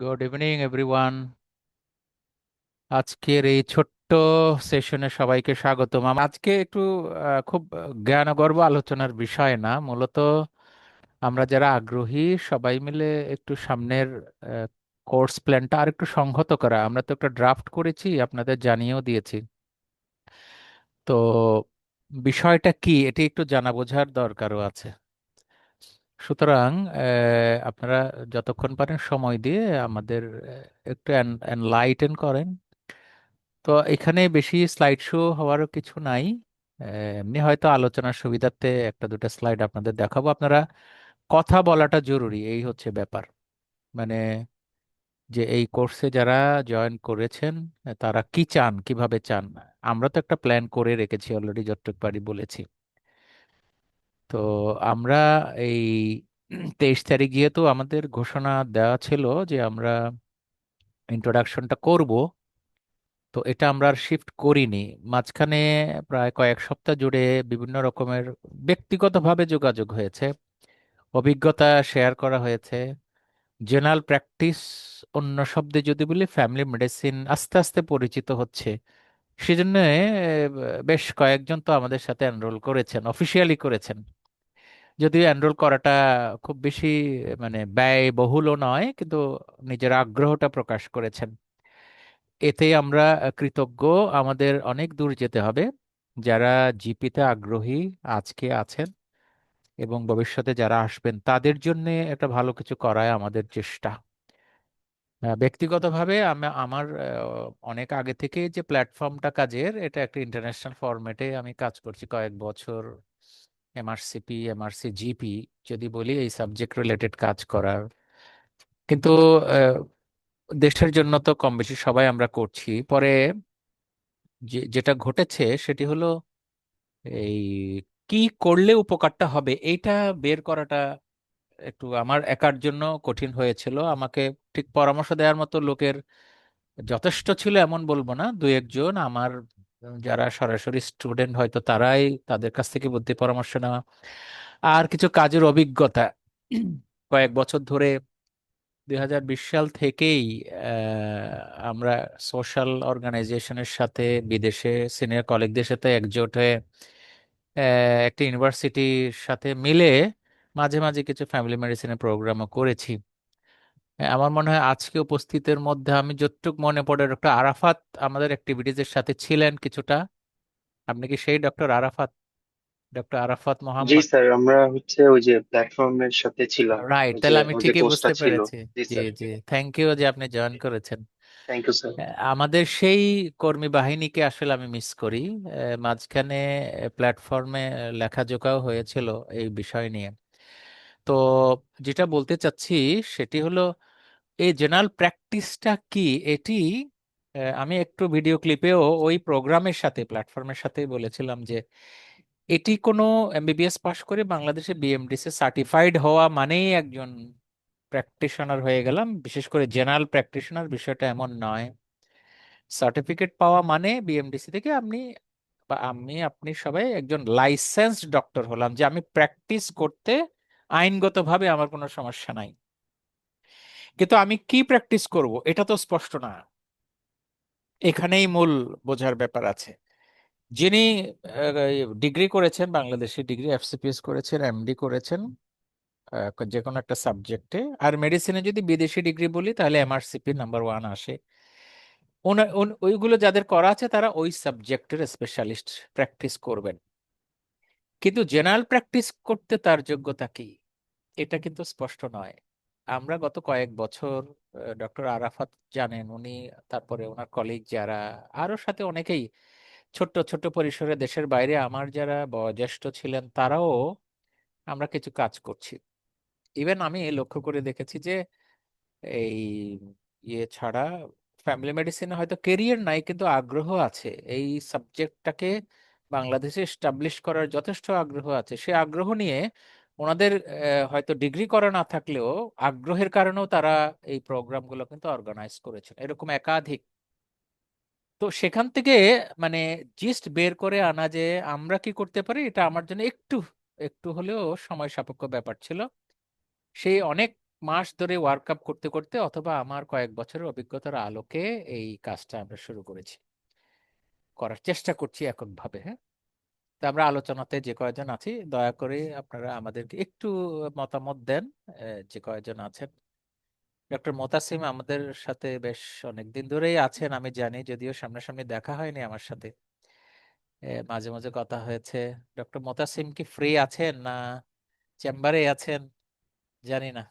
Good evening everyone. আজকের এই ছোট্ট সেশনে সবাইকে স্বাগতম। আজকে একটু খুব জ্ঞানগর্ভ আলোচনার বিষয় না, মূলত আমরা যারা আগ্রহী সবাই মিলে একটু সামনের কোর্স প্ল্যানটা আর একটু সংহত করা। আমরা তো একটা ড্রাফট করেছি, আপনাদের জানিয়েও দিয়েছি। তো বিষয়টা কি এটি একটু জানা বোঝার দরকারও আছে। সুতরাং আপনারা যতক্ষণ পারেন সময় দিয়ে আমাদের একটু এনলাইটেন করেন। তো এখানে বেশি স্লাইড শো হওয়ারও কিছু নাই। এমনি হয়তো আলোচনার সুবিধার্থে একটা দুটো স্লাইড আপনাদের দেখাবো। আপনারা কথা বলাটা জরুরি, এই হচ্ছে ব্যাপার। মানে যে এই কোর্সে যারা জয়েন করেছেন তারা কি চান, কিভাবে চান। আমরা তো একটা প্ল্যান করে রেখেছি অলরেডি, যতটুকু পারি বলেছি। তো আমরা এই 23 তারিখ যেহেতু আমাদের ঘোষণা দেওয়া ছিল যে আমরা ইন্ট্রোডাকশনটা করব, তো এটা আমরা আর শিফট করিনি। মাঝখানে প্রায় কয়েক সপ্তাহ জুড়ে বিভিন্ন রকমের ব্যক্তিগতভাবে যোগাযোগ হয়েছে, অভিজ্ঞতা শেয়ার করা হয়েছে। জেনারেল প্র্যাকটিস, অন্য শব্দে যদি বলি ফ্যামিলি মেডিসিন, আস্তে আস্তে পরিচিত হচ্ছে। সেজন্য বেশ কয়েকজন তো আমাদের সাথে এনরোল করেছেন, অফিসিয়ালি করেছেন। যদিও এনরোল করাটা খুব বেশি ব্যয়বহুলও নয়, কিন্তু নিজের আগ্রহটা প্রকাশ করেছেন। এতে আমরা কৃতজ্ঞ। আমাদের অনেক দূর যেতে হবে। যারা জিপিতে আগ্রহী আজকে আছেন এবং ভবিষ্যতে যারা আসবেন তাদের জন্য একটা ভালো কিছু করাই আমাদের চেষ্টা। ব্যক্তিগতভাবে আমি আমার অনেক আগে থেকে যে প্ল্যাটফর্মটা কাজের, এটা একটা ইন্টারন্যাশনাল ফরম্যাটে আমি কাজ করছি কয়েক বছর। এমআরসিপি, এমআরসি জিপি যদি বলি, এই সাবজেক্ট রিলেটেড কাজ করার। কিন্তু দেশের জন্য তো কম বেশি সবাই আমরা করছি। পরে যেটা ঘটেছে সেটি হলো এই কি করলে উপকারটা হবে এইটা বের করাটা একটু আমার একার জন্য কঠিন হয়েছিল। আমাকে ঠিক পরামর্শ দেওয়ার মতো লোকের যথেষ্ট ছিল এমন বলবো না, দু একজন আমার যারা সরাসরি স্টুডেন্ট হয়তো তারাই, তাদের কাছ থেকে বুদ্ধি পরামর্শ নেওয়া, আর কিছু কাজের অভিজ্ঞতা। কয়েক বছর ধরে 2020 সাল থেকেই আমরা সোশ্যাল অর্গানাইজেশনের সাথে, বিদেশে সিনিয়র কলিগদের সাথে একজোট হয়ে একটা ইউনিভার্সিটির সাথে মিলে মাঝে মাঝে কিছু ফ্যামিলি মেডিসিনের প্রোগ্রামও করেছি। আমার মনে হয় আজকে উপস্থিতের মধ্যে আমি যতটুকু মনে পড়ে ডক্টর আরাফাত আমাদের অ্যাক্টিভিটিজের সাথে ছিলেন কিছুটা। আপনি কি সেই ডক্টর আরাফাত, ডক্টর আরাফাত জি মোহাম্মদ? স্যার, আমরা ওই যে প্ল্যাটফর্মের সাথে ছিলাম। রাইট, ওই যে তাহলে আমি আমাদের ঠিকই কোর্সটা বুঝতে ছিল। পেরেছি। জি জি স্যার। জি, থ্যাংক ইউ যে আপনি জয়েন করেছেন। Thank you sir. আমাদের সেই কর্মী বাহিনীকে আসলে আমি মিস করি। মাঝখানে প্ল্যাটফর্মে লেখাজোখাও হয়েছিল এই বিষয় নিয়ে। তো যেটা বলতে চাচ্ছি সেটি হলো এই জেনারেল প্র্যাকটিসটা কি, এটি আমি একটু ভিডিও ক্লিপেও ওই প্রোগ্রামের সাথে, প্ল্যাটফর্মের সাথে বলেছিলাম যে এটি কোনো এমবিবিএস পাশ করে বাংলাদেশে বিএমডিসি সার্টিফাইড হওয়া মানেই একজন প্র্যাকটিশনার হয়ে গেলাম। বিশেষ করে জেনারেল প্র্যাকটিশনার বিষয়টা এমন নয়। সার্টিফিকেট পাওয়া মানে বিএমডিসি থেকে আপনি বা আমি, আপনি সবাই একজন লাইসেন্সড ডক্টর হলাম, যে আমি প্র্যাকটিস করতে আইনগতভাবে আমার কোনো সমস্যা নাই। কিন্তু আমি কি প্র্যাকটিস করব এটা তো স্পষ্ট না। এখানেই মূল বোঝার ব্যাপার আছে। যিনি ডিগ্রি করেছেন, বাংলাদেশি ডিগ্রি এফসিপিএস করেছেন, এমডি করেছেন যে কোনো একটা সাবজেক্টে, আর মেডিসিনে যদি বিদেশি ডিগ্রি বলি তাহলে এমআরসিপি নাম্বার 1 আসে। ওইগুলো যাদের করা আছে তারা ওই সাবজেক্টের স্পেশালিস্ট, প্র্যাকটিস করবেন। কিন্তু জেনারেল প্র্যাকটিস করতে তার যোগ্যতা কি এটা কিন্তু স্পষ্ট নয়। আমরা গত কয়েক বছর, ডক্টর আরাফাত জানেন উনি, তারপরে ওনার কলিগ যারা, আরো সাথে অনেকেই ছোট্ট ছোট্ট পরিসরে দেশের বাইরে আমার যারা বয়োজ্যেষ্ঠ ছিলেন তারাও আমরা কিছু কাজ করছি। ইভেন আমি লক্ষ্য করে দেখেছি যে এই ইয়ে ছাড়া ফ্যামিলি মেডিসিনে হয়তো কেরিয়ার নাই কিন্তু আগ্রহ আছে, এই সাবজেক্টটাকে বাংলাদেশে এস্টাবলিশ করার যথেষ্ট আগ্রহ আছে। সে আগ্রহ নিয়ে ওনাদের হয়তো ডিগ্রি করা না থাকলেও আগ্রহের কারণেও তারা এই প্রোগ্রামগুলো কিন্তু অর্গানাইজ করেছেন, এরকম একাধিক। তো সেখান থেকে মানে জিস্ট বের করে আনা যে আমরা কি করতে পারি, এটা আমার জন্য একটু একটু হলেও সময় সাপেক্ষ ব্যাপার ছিল। সেই অনেক মাস ধরে ওয়ার্কআপ করতে করতে অথবা আমার কয়েক বছরের অভিজ্ঞতার আলোকে এই কাজটা আমরা শুরু করেছি, করার চেষ্টা করছি এককভাবে। হ্যাঁ, তো আমরা আলোচনাতে যে কয়জন আছি দয়া করে আপনারা আমাদেরকে একটু মতামত দেন। যে কয়জন আছেন, ডক্টর মোতাসিম আমাদের সাথে বেশ অনেকদিন ধরেই আছেন আমি জানি, যদিও সামনাসামনি দেখা হয়নি আমার সাথে, মাঝে মাঝে কথা হয়েছে। ডক্টর মোতাসিম কি ফ্রি আছেন না চেম্বারে আছেন জানি না।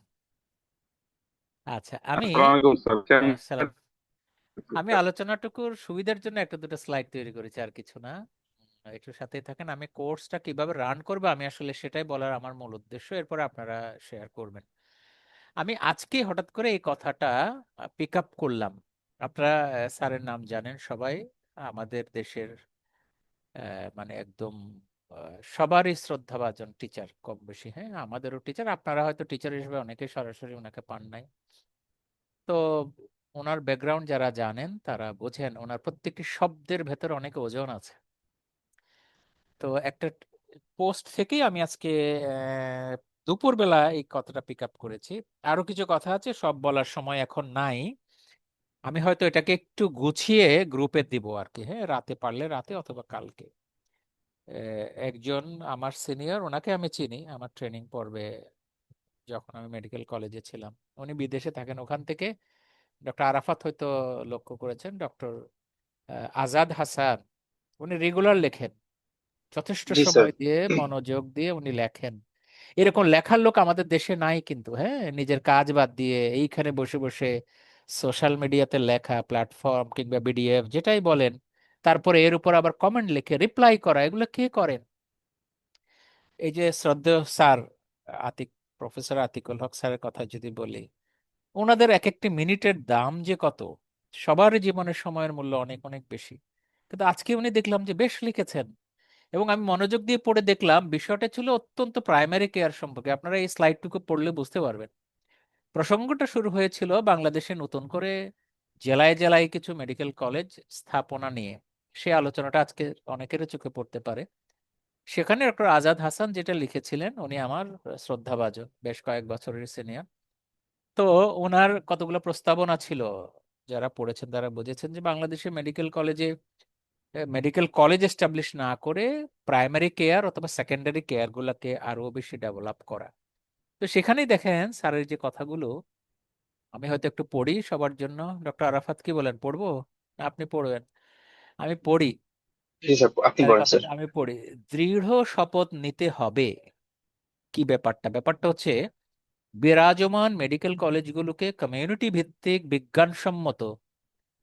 আচ্ছা, আমি আসসালামু আলাইকুম স্যার, সালাম। আমি আলোচনাটুকুর সুবিধার জন্য একটা দুটো স্লাইড তৈরি করেছি, আর কিছু না। একটু সাথেই থাকেন। আমি কোর্সটা কিভাবে রান করবো আমি আসলে সেটাই বলার আমার মূল উদ্দেশ্য, এরপর আপনারা শেয়ার করবেন। আমি আজকে হঠাৎ করে এই কথাটা পিক আপ করলাম। আপনারা স্যারের নাম জানেন সবাই, আমাদের দেশের মানে একদম সবারই শ্রদ্ধাভাজন টিচার কম বেশি। হ্যাঁ, আমাদেরও টিচার, আপনারা হয়তো টিচার হিসেবে অনেকে সরাসরি ওনাকে পান নাই। তো ওনার ব্যাকগ্রাউন্ড যারা জানেন তারা বোঝেন ওনার প্রত্যেকটি শব্দের ভেতর অনেক ওজন আছে। তো একটা পোস্ট থেকেই আমি আজকে আহ, দুপুরবেলা এই কথাটা পিক আপ করেছি। আরো কিছু কথা আছে, সব বলার সময় এখন নাই। আমি হয়তো এটাকে একটু গুছিয়ে গ্রুপে দিব আর কি। হ্যাঁ, রাতে পারলে রাতে অথবা কালকে। একজন আমার সিনিয়র, ওনাকে আমি চিনি আমার ট্রেনিং পর্বে, যখন আমি মেডিকেল কলেজে ছিলাম। উনি বিদেশে থাকেন, ওখান থেকে ডক্টর আরাফাত হয়তো লক্ষ্য করেছেন, ডক্টর আজাদ হাসান। উনি রেগুলার লেখেন, যথেষ্ট জি স্যার। সময় দিয়ে মনোযোগ দিয়ে উনি লেখেন। এরকম লেখার লোক আমাদের দেশে নাই কিন্তু। হ্যাঁ, নিজের কাজ বাদ দিয়ে এইখানে বসে বসে সোশ্যাল মিডিয়াতে লেখা, প্ল্যাটফর্ম কিংবা বিডিএফ যেটাই বলেন, তারপরে এর উপর আবার কমেন্ট লিখে রিপ্লাই করা, এগুলো কে করেন? এই যে শ্রদ্ধেয় স্যার আতিক, প্রফেসর আতিকুল হক স্যারের কথা যদি বলি, ওনাদের এক একটি মিনিটের দাম যে কত, সবার জীবনের সময়ের মূল্য অনেক অনেক বেশি। কিন্তু আজকে উনি দেখলাম যে বেশ লিখেছেন, এবং আমি মনোযোগ দিয়ে পড়ে দেখলাম বিষয়টা ছিল অত্যন্ত প্রাইমারি কেয়ার সম্পর্কে। আপনারা এই স্লাইডটুকু পড়লে বুঝতে পারবেন। প্রসঙ্গটা শুরু হয়েছিল বাংলাদেশে নতুন করে জেলায় জেলায় কিছু মেডিকেল কলেজ স্থাপনা নিয়ে। সে আলোচনাটা আজকে অনেকের চোখে পড়তে পারে। সেখানে ডক্টর আজাদ হাসান যেটা লিখেছিলেন, উনি আমার শ্রদ্ধাভাজন, বেশ কয়েক বছরের সিনিয়র। তো ওনার কতগুলো প্রস্তাবনা ছিল, যারা পড়েছেন তারা বুঝেছেন যে বাংলাদেশে মেডিকেল কলেজ এস্টাবলিশ না করে প্রাইমারি কেয়ার অথবা সেকেন্ডারি কেয়ার গুলাকে আরো বেশি ডেভেলপ করা। তো সেখানেই দেখেন স্যারের যে কথাগুলো, আমি হয়তো একটু পড়ি সবার জন্য। ডক্টর আরাফাত কি বলেন, পড়বো না আপনি পড়বেন? আমি পড়ি। জি স্যার, আপনি স্যারের বলেন স্যার। কথাটা আমি পড়ি। দৃঢ় শপথ নিতে হবে। কি ব্যাপারটা? ব্যাপারটা হচ্ছে বিরাজমান মেডিকেল কলেজগুলোকে কমিউনিটি ভিত্তিক বিজ্ঞানসম্মত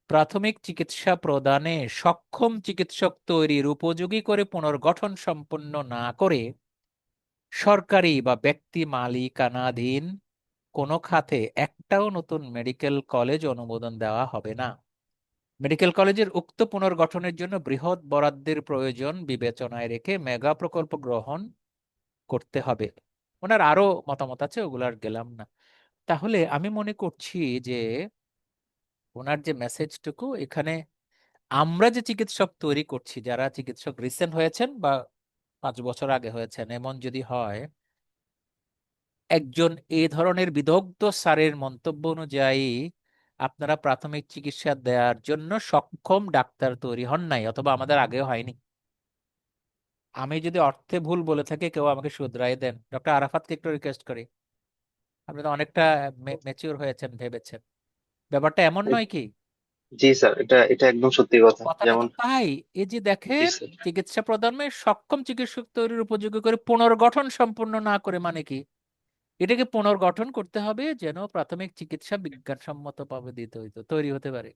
প্রাথমিক চিকিৎসা প্রদানে সক্ষম চিকিৎসক তৈরির উপযোগী করে পুনর্গঠন সম্পন্ন না করে সরকারি বা ব্যক্তি মালিকানাধীন কোনো খাতে একটাও নতুন মেডিকেল কলেজ অনুমোদন দেওয়া হবে না। মেডিকেল কলেজের উক্ত পুনর্গঠনের জন্য বৃহৎ বরাদ্দের প্রয়োজন বিবেচনায় রেখে মেগা প্রকল্প গ্রহণ করতে হবে। ওনার আরো মতামত আছে, ওগুলো আর গেলাম না। তাহলে আমি মনে করছি যে ওনার যে মেসেজটুকু এখানে, আমরা যে চিকিৎসক তৈরি করছি, যারা চিকিৎসক রিসেন্ট হয়েছেন বা 5 বছর আগে হয়েছেন, এমন যদি হয়, একজন এই ধরনের বিদগ্ধ স্যারের মন্তব্য অনুযায়ী আপনারা প্রাথমিক চিকিৎসা দেওয়ার জন্য সক্ষম ডাক্তার তৈরি হন নাই, অথবা আমাদের আগেও হয়নি। আমি যদি অর্থে ভুল বলে থাকি কেউ আমাকে শুধরাই দেন। ডক্টর আরাফাতকে একটু রিকোয়েস্ট করি, আপনি তো অনেকটা ম্যাচিওর হয়েছেন ভেবেছেন, ব্যাপারটা এমন নয় কি? জি স্যার, এটা একদম সত্যি কথা। কথাটা যেমন তো তাই। এই যে জি দেখেন, স্যার। চিকিৎসা প্রদানে সক্ষম চিকিৎসক তৈরির উপযোগী করে পুনর্গঠন সম্পূর্ণ না করে মানে কি? এটাকে পুনর্গঠন করতে হবে যেন প্রাথমিক চিকিৎসা বিজ্ঞানসম্মত পদ্ধতিতে হইতো তৈরি হতে পারে।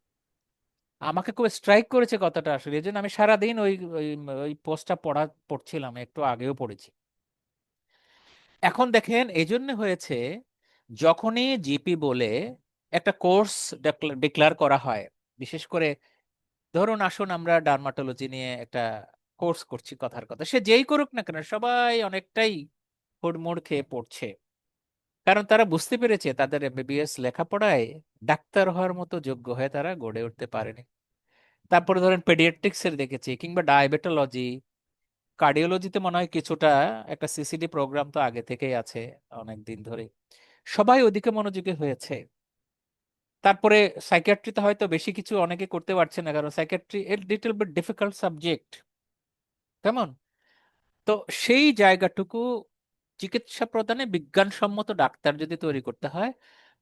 আমাকে খুব স্ট্রাইক করেছে কথাটা আসলে, এই জন্য আমি সারাদিন ওই ওই ওই পোস্টটা পড়ছিলাম, একটু আগেও পড়েছি। এখন দেখেন এই জন্য হয়েছে, যখনই জিপি বলে একটা কোর্স ডিক্লেয়ার করা হয়, বিশেষ করে ধরুন আসুন আমরা ডার্মাটোলজি নিয়ে একটা কোর্স করছি, কথার কথা সে যেই করুক না কেন সবাই অনেকটাই হুড়মুড় খেয়ে পড়ছে। কারণ তারা বুঝতে পেরেছে তাদের এমবিবিএস লেখাপড়ায় ডাক্তার হওয়ার মতো যোগ্য হয়ে তারা গড়ে উঠতে পারেনি। তারপরে ধরেন পেডিয়াট্রিক্স এর দেখেছি, কিংবা ডায়াবেটোলজি, কার্ডিওলজিতে মনে হয় কিছুটা, একটা সিসিডি প্রোগ্রাম তো আগে থেকেই আছে অনেক দিন ধরে। সবাই ওদিকে মনোযোগী হয়েছে। তারপরে সাইকিয়াট্রিতে হয়তো বেশি কিছু অনেকে করতে পারছে না, কারণ সাইকিয়াট্রি এর লিটল বিট ডিফিকাল্ট সাবজেক্ট, কেমন। তো সেই জায়গাটুকু চিকিৎসা প্রদানে বিজ্ঞানসম্মত ডাক্তার যদি তৈরি করতে হয়,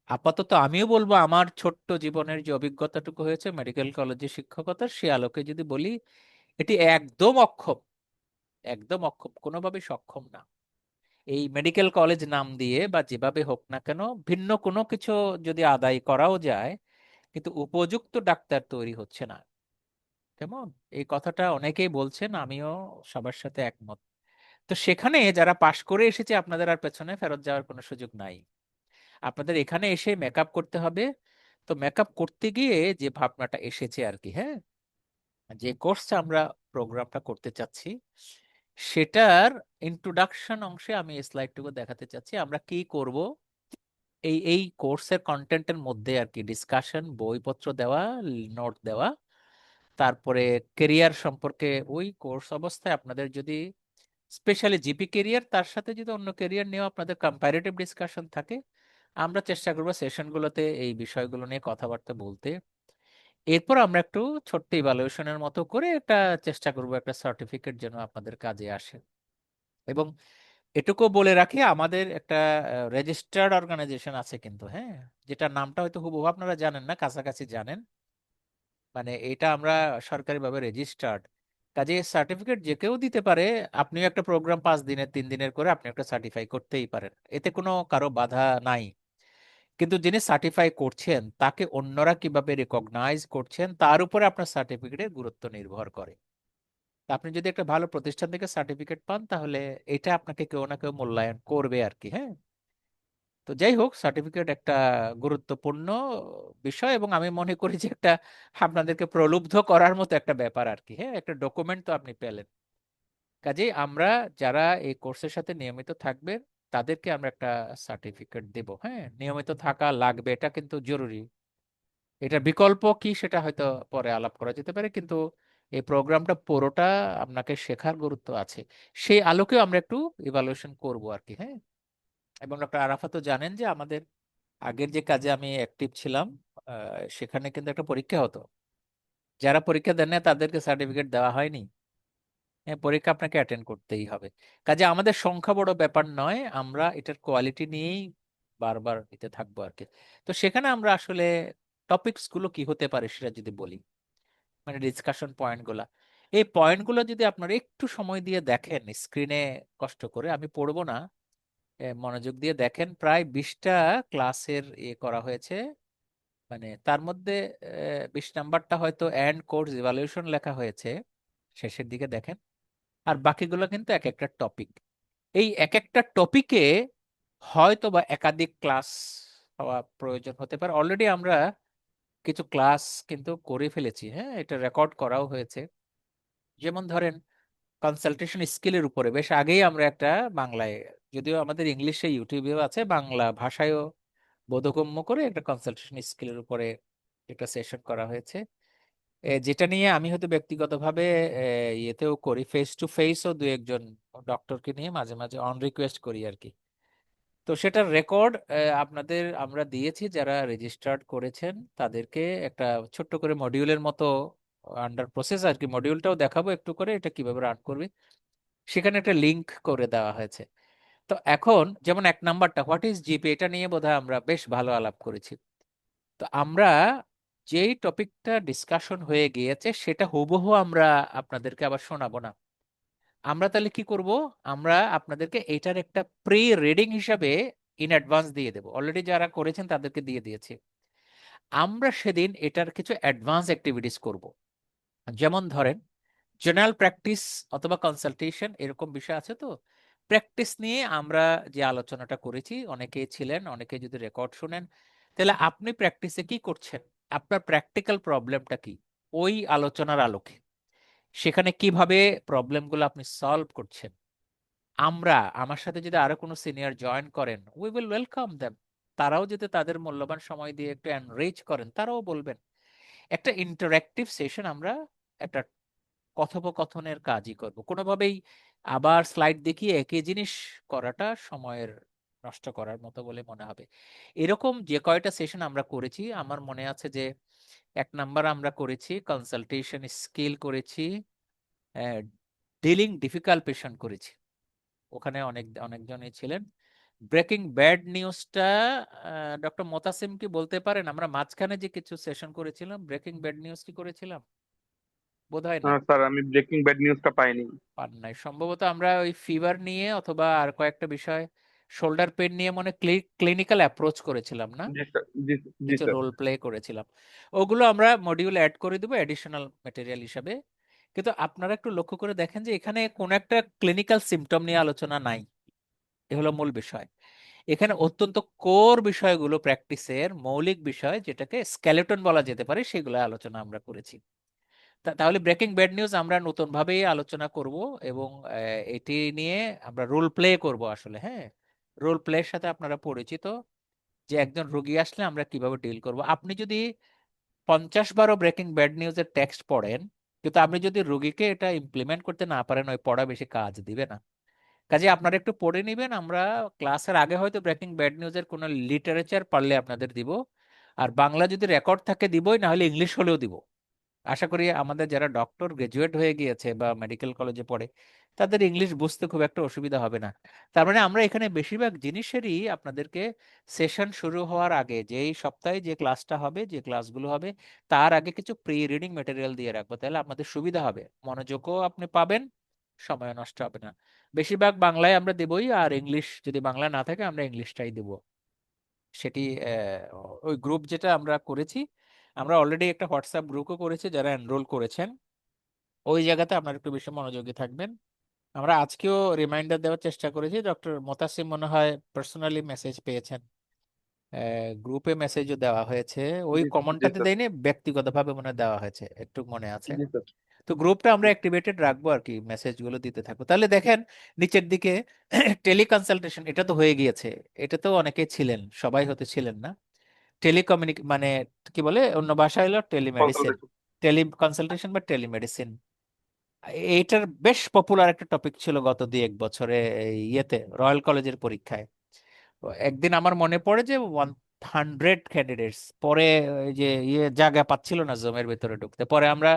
আপাতত আমিও বলবো আমার ছোট্ট জীবনের যে অভিজ্ঞতাটুকু হয়েছে মেডিকেল কলেজে শিক্ষকতার, সে আলোকে যদি বলি, এটি একদম অক্ষম, একদম অক্ষম, কোনোভাবে সক্ষম না। এই মেডিকেল কলেজ নাম দিয়ে বা যেভাবে হোক না কেন ভিন্ন কোনো কিছু যদি আদায় করাও যায়, কিন্তু উপযুক্ত ডাক্তার তৈরি হচ্ছে না, কেমন। এই কথাটা অনেকেই বলছেন, আমিও সবার সাথে একমত। তো সেখানে যারা পাশ করে এসেছে, আপনাদের আর পেছনে ফেরত যাওয়ার কোনো সুযোগ নাই। আপনাদের এখানে এসে মেকআপ করতে হবে। তো মেকআপ করতে গিয়ে যে ভাবনাটা এসেছে আর কি, হ্যাঁ, যে কোর্সটা আমরা প্রোগ্রামটা করতে চাচ্ছি, সেটার ইন্ট্রোডাকশন অংশে আমি এই স্লাইডটুকু দেখাতে চাচ্ছি আমরা কি করব। এই কোর্সের কন্টেন্টের মধ্যে আর কি ডিসকাশন, বইপত্র দেওয়া, নোট দেওয়া, তারপরে কেরিয়ার সম্পর্কে ওই কোর্স অবস্থায় আপনাদের যদি স্পেশালি জিপি কেরিয়ার, তার সাথে যদি অন্য কেরিয়ার নিয়েও আপনাদের কম্পারেটিভ ডিসকাশন থাকে, আমরা চেষ্টা করবো সেশনগুলোতে এই বিষয়গুলো নিয়ে কথাবার্তা বলতে। এরপর আমরা একটু ছোট্ট ইভালুয়েশনের মতো করে একটা চেষ্টা করব একটা সার্টিফিকেট যেন আপনাদের কাজে আসে। এবং এটুকু বলে রাখি, আমাদের একটা রেজিস্টার্ড অর্গানাইজেশন আছে কিন্তু, হ্যাঁ, যেটা নামটা হয়তো হুবহু আপনারা জানেন না, কাছাকাছি জানেন। মানে এটা আমরা সরকারিভাবে রেজিস্টার্ড, কাজে সার্টিফিকেট যে কেউ দিতে পারে। আপনিও একটা প্রোগ্রাম 5 দিনের 3 দিনের করে আপনি একটা সার্টিফাই করতেই পারেন, এতে কোনো কারো বাধা নাই। কিন্তু যিনি সার্টিফাই করছেন তাকে অন্যরা কিভাবে রেকগনাইজ করছেন তার উপরে আপনার সার্টিফিকেটের গুরুত্ব নির্ভর করে। তা আপনি যদি একটা ভালো প্রতিষ্ঠান থেকে সার্টিফিকেট পান, তাহলে এটা আপনাকে কেউ না কেউ মূল্যায়ন করবে আর কি, হ্যাঁ। তো যাই হোক, সার্টিফিকেট একটা গুরুত্বপূর্ণ বিষয়, এবং আমি মনে করি যে একটা আপনাদেরকে প্রলুব্ধ করার মতো একটা ব্যাপার আর কি, হ্যাঁ, একটা ডকুমেন্ট তো আপনি পেলেন। কাজেই আমরা যারা এই কোর্সের সাথে নিয়মিত থাকবেন, তাদেরকে আমরা একটা সার্টিফিকেট দেব। হ্যাঁ, নিয়মিত থাকা লাগবে, এটা কিন্তু জরুরি। এটা বিকল্প কি সেটা হয়তো পরে আলাপ করা যেতে পারে, কিন্তু এই প্রোগ্রামটা পুরোটা আপনাকে শেখার গুরুত্ব আছে। সেই আলোকেও আমরা একটু ইভালুয়েশন করব আর কি, হ্যাঁ। এবং ডক্টর আরাফাত তো জানেন যে আমাদের আগের যে কাজে আমি অ্যাক্টিভ ছিলাম, সেখানে কিন্তু একটা পরীক্ষা হতো। যারা পরীক্ষা দেন না তাদেরকে সার্টিফিকেট দেওয়া হয়নি। হ্যাঁ, পরীক্ষা আপনাকে অ্যাটেন্ড করতেই হবে। কাজে আমাদের সংখ্যা বড় ব্যাপার নয়, আমরা এটার কোয়ালিটি নিয়েই বারবার দিতে থাকবো আর কি। তো সেখানে আমরা আসলে টপিকস গুলো কি হতে পারে সেটা যদি বলি, মানে ডিসকাশন পয়েন্ট গুলা, এই পয়েন্ট গুলো যদি আপনারা একটু সময় দিয়ে দেখেন স্ক্রিনে, কষ্ট করে আমি পড়বো না, মনোযোগ দিয়ে দেখেন, প্রায় 20টা ক্লাসের করা হয়েছে। মানে তার মধ্যে 20 নাম্বারটা হয়তো এন্ড কোর্স ইভালুয়েশন লেখা হয়েছে, শেষের দিকে দেখেন। আর বাকিগুলো কিন্তু এক একটা টপিক। এই এক একটা টপিকে হয়তো বা একাধিক ক্লাস হওয়া প্রয়োজন হতে পারে। অলরেডি আমরা কিছু ক্লাস কিন্তু করে ফেলেছি, হ্যাঁ, এটা রেকর্ড করাও হয়েছে। যেমন ধরেন কনসালটেশন স্কিলের উপরে বেশ আগেই আমরা একটা বাংলায়, যদিও আমাদের ইংলিশে ইউটিউবেও আছে, বাংলা ভাষায়ও বোধগম্য করে একটা কনসালটেশন স্কিলের উপরে একটা সেশন করা হয়েছে। যেটা নিয়ে আমি হয়তো ব্যক্তিগতভাবে ইয়েতেও করি, ফেস টু ফেসও দু একজন ডক্টরকে নিয়ে মাঝে মাঝে অন রিকোয়েস্ট করি আর কি। তো সেটার রেকর্ড আপনাদের আমরা দিয়েছি, যারা রেজিস্টার্ড করেছেন তাদেরকে একটা ছোট্ট করে মডিউলের মতো আন্ডার প্রসেস আর কি, মডিউলটাও দেখাবো একটু করে এটা কিভাবে রান করবে, সেখানে একটা লিংক করে দেওয়া হয়েছে। তো এখন যেমন 1 নাম্বারটা হোয়াট ইজ জিপি, এটা নিয়ে বোধহয় আমরা বেশ ভালো আলাপ করেছি। তো আমরা যেই টপিকটা ডিসকাশন হয়ে গিয়েছে সেটা হুবহু আমরা আপনাদেরকে আবার শোনাবো না। আমরা তাহলে কি করব, আমরা আপনাদেরকে এটার একটা প্রি রিডিং হিসাবে ইন অ্যাডভান্স দিয়ে দেবো, অলরেডি যারা করেছেন তাদেরকে দিয়ে দিয়েছি। আমরা সেদিন এটার কিছু অ্যাডভান্স অ্যাক্টিভিটিস করব। যেমন ধরেন জেনারেল প্র্যাকটিস অথবা কনসালটেশন এরকম বিষয় আছে, তো প্র্যাকটিস নিয়ে আমরা যে আলোচনাটা করেছি, অনেকে ছিলেন, অনেকে যদি রেকর্ড শুনেন, তাহলে আপনি প্র্যাকটিসে কি করছেন, আপনার প্র্যাকটিক্যাল প্রবলেমটা কি, ওই আলোচনার আলোকে সেখানে কিভাবে প্রবলেমগুলো আপনি সলভ করছেন। আমার সাথে যদি আরো কোনো সিনিয়র জয়েন করেন, উই উইল ওয়েলকাম দেম। তারাও যদি তাদের মূল্যবান সময় দিয়ে একটু এনরিচ করেন, তারাও বলবেন। একটা ইন্টারেক্টিভ সেশন আমরা একটা কথোপকথনের কাজই করব, কোনোভাবেই আবার স্লাইড দেখিয়ে একই জিনিস করাটা সময়ের নষ্ট করার মতো বলে মনে হবে। এরকম যে কয়টা সেশন আমরা করেছি আমার মনে আছে যে এক নাম্বার আমরা করেছি কনসালটেশন স্কিল করেছি, ডিলিং ডিফিকাল্ট পেশেন্ট করেছি, ওখানে অনেকজনই ছিলেন। ব্রেকিং ব্যাড নিউজটা ডক্টর মোতাসিম কি বলতে পারেন আমরা মাঝখানে যে কিছু সেশন করেছিলাম ব্রেকিং ব্যাড নিউজ কি করেছিলাম? বোধহয় না, স্যার আমি ব্রেকিং ব্যাড নিউজটা পাইনি। পান নাই সম্ভবত। আমরা ওই ফিভার নিয়ে অথবা আর কয়েকটা বিষয়, শোল্ডার পেন নিয়ে মনে ক্লিনিক্যাল অ্যাপ্রোচ করেছিলাম না, জি স্যার, জি, জি কিছু স্যার। রোল প্লে করেছিলাম। ওগুলো আমরা মডিউল অ্যাড করে দেবো অ্যাডিশনাল ম্যাটেরিয়াল হিসাবে। কিন্তু আপনারা একটু লক্ষ্য করে দেখেন যে এখানে কোন একটা ক্লিনিক্যাল সিম্পটম নিয়ে আলোচনা নাই, এ হলো মূল বিষয়। এখানে অত্যন্ত কোর বিষয়গুলো, প্র্যাকটিসের মৌলিক বিষয় যেটাকে স্কেলেটন বলা যেতে পারে, সেগুলো আলোচনা আমরা করেছি। তাহলে ব্রেকিং ব্যাড নিউজ আমরা নতুন ভাবেই আলোচনা করব, এবং এটি নিয়ে আমরা রোল প্লে করব আসলে। হ্যাঁ, রোল প্লের সাথে আপনারা পরিচিত, যে একজন রোগী আসলে আমরা কিভাবে ডিল করব। আপনি যদি 50 বারও ব্রেকিং ব্যাড নিউজের টেক্সট পড়েন, কিন্তু আপনি যদি রোগীকে এটা ইমপ্লিমেন্ট করতে না পারেন, ওই পড়া বেশি কাজ দিবে না। কাজে আপনারা একটু পড়ে নিবেন, আমরা ক্লাসের আগে হয়তো ব্রেকিং ব্যাড নিউজের কোনো লিটারেচার পারলে আপনাদের দিব, আর বাংলা যদি রেকর্ড থাকে দিবই, না হলে ইংলিশ হলেও দিব। আশা করি আমাদের যারা ডক্টর গ্রাজুয়েট হয়ে গিয়েছে বা মেডিকেল কলেজে পড়ে, তাদের ইংলিশ বুঝতে খুব একটা অসুবিধা হবে না। তার মানে আমরা এখানে বেশিরভাগ জিনিসেরই আপনাদেরকে সেশন শুরু হওয়ার আগে, যেই সপ্তাহে যে ক্লাসটা হবে, যে ক্লাসগুলো হবে, তার আগে কিছু প্রি রিডিং মেটেরিয়াল দিয়ে রাখবো, তাহলে আপনাদের সুবিধা হবে, মনোযোগও আপনি পাবেন, সময় নষ্ট হবে না। বেশিরভাগ বাংলায় আমরা দেবই, আর ইংলিশ যদি বাংলা না থাকে আমরা ইংলিশটাই দেব। সেটি ওই গ্রুপ যেটা আমরা করেছি, আমরা অলরেডি একটা হোয়াটসঅ্যাপ গ্রুপও করেছি, যারা এনরোল করেছেন ওই জায়গাতে আপনারা একটু বেশি মনোযোগী থাকবেন। আমরা আজকেও রিমাইন্ডার দেওয়ার চেষ্টা করেছি, ডক্টর মোতাসিম মনে হয় পার্সোনালি মেসেজ পেয়েছেন, গ্রুপে মেসেজও দেওয়া হয়েছে, ওই জি, জি কমনটাতে স্যার, দেয়নি, ব্যক্তিগতভাবে মনে হয় দেওয়া হয়েছে, একটু মনে আছে। জি স্যার। তো গ্রুপটা আমরা অ্যাক্টিভেটেড রাখবো আর কি, মেসেজগুলো দিতে থাকবো। তাহলে দেখেন নিচের দিকে টেলিকনসালটেশন, এটা তো হয়ে গিয়েছে, এটা তো অনেকে ছিলেন, সবাই হতে ছিলেন না। মানে কি বলে অন্য ভাষায় হলো টেলিমেডিসিন, কনসালটেশন। টেলিকনসালটেশন বা টেলিমেডিসিন। এইটার বেশ পপুলার একটা টপিক ছিল গত 2-1 বছরে এই ইয়েতে রয়্যাল কলেজের পরীক্ষায়। তো একদিন আমার মনে পড়ে যে 100 ক্যান্ডিডেটস পরে, ওই যে জায়গা পাচ্ছিল না জুমের ভেতরে ঢুকতে, পরে আমরা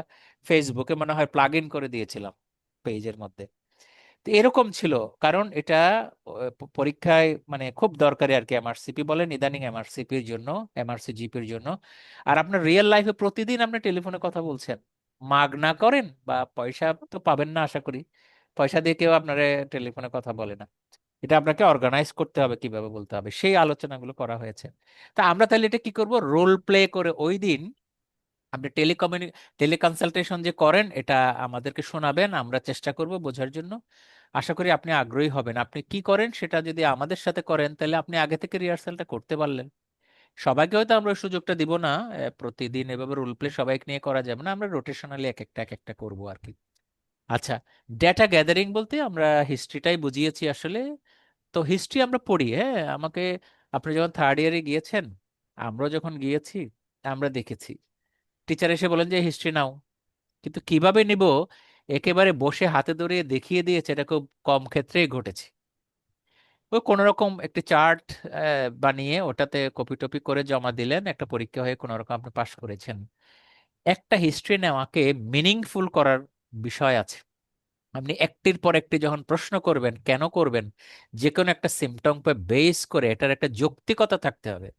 ফেসবুকে মনে হয় প্লাগ ইন করে দিয়েছিলাম পেজের মধ্যে। তো এরকম ছিল, কারণ এটা পরীক্ষায় মানে খুব দরকারি আর কি, এমআরসিপি বলেন ইদানিং, এমআরসিপির জন্য, এমআরসি জিপির জন্য। আর আপনার রিয়েল লাইফে প্রতিদিন আপনি টেলিফোনে কথা বলছেন, মাগনা করেন বা পয়সা তো পাবেন না আশা করি, পয়সা দিয়ে কেউ আপনার টেলিফোনে কথা বলে না। এটা আপনাকে অর্গানাইজ করতে হবে, কিভাবে বলতে হবে, সেই আলোচনাগুলো করা হয়েছে। তা আমরা তাহলে এটা কি করব, রোল প্লে করে ওই দিন আপনি টেলিকনসালটেশন যে করেন এটা আমাদেরকে শোনাবেন, আমরা চেষ্টা করব বোঝার জন্য। আশা করি আপনি আগ্রহী হবেন। আপনি কি করেন সেটা যদি আমাদের সাথে করেন, তাহলে আপনি আগে থেকে রিহার্সালটা করতে পারলেন। সবাইকে হয়তো আমরা ওই সুযোগটা দিব না, প্রতিদিন এভাবে রোল প্লে সবাইকে নিয়ে করা যাবে না, আমরা রোটেশনালি এক একটা করব আর কি। আচ্ছা, ডেটা গ্যাদারিং বলতে আমরা হিস্ট্রিটাই বুঝিয়েছি আসলে। তো হিস্ট্রি আমরা পড়ি, হ্যাঁ, আমাকে, আপনি যখন থার্ড ইয়ারে গিয়েছেন, আমরা যখন গিয়েছি, আমরা দেখেছি টিচার এসে বলেন যে হিস্ট্রি নাও, কিন্তু কিভাবে নিব একেবারে বসে হাতে ধরিয়ে দেখিয়ে দিয়েছে, এটা খুব কম ক্ষেত্রেই ঘটেছে। ওই কোন রকম একটি চার্ট বানিয়ে ওটাতে কপি টপি করে জমা দিলেন, একটা পরীক্ষা হয়ে কোন রকম আপনি পাশ করেছেন। একটা হিস্ট্রি নেওয়াকে মিনিংফুল করার বিষয় আছে। আপনি একটির পর একটি যখন প্রশ্ন করবেন, কেন করবেন, যে কোনো একটা সিমটম পে বেস করে এটার একটা যৌক্তিকতা থাকতে হবে।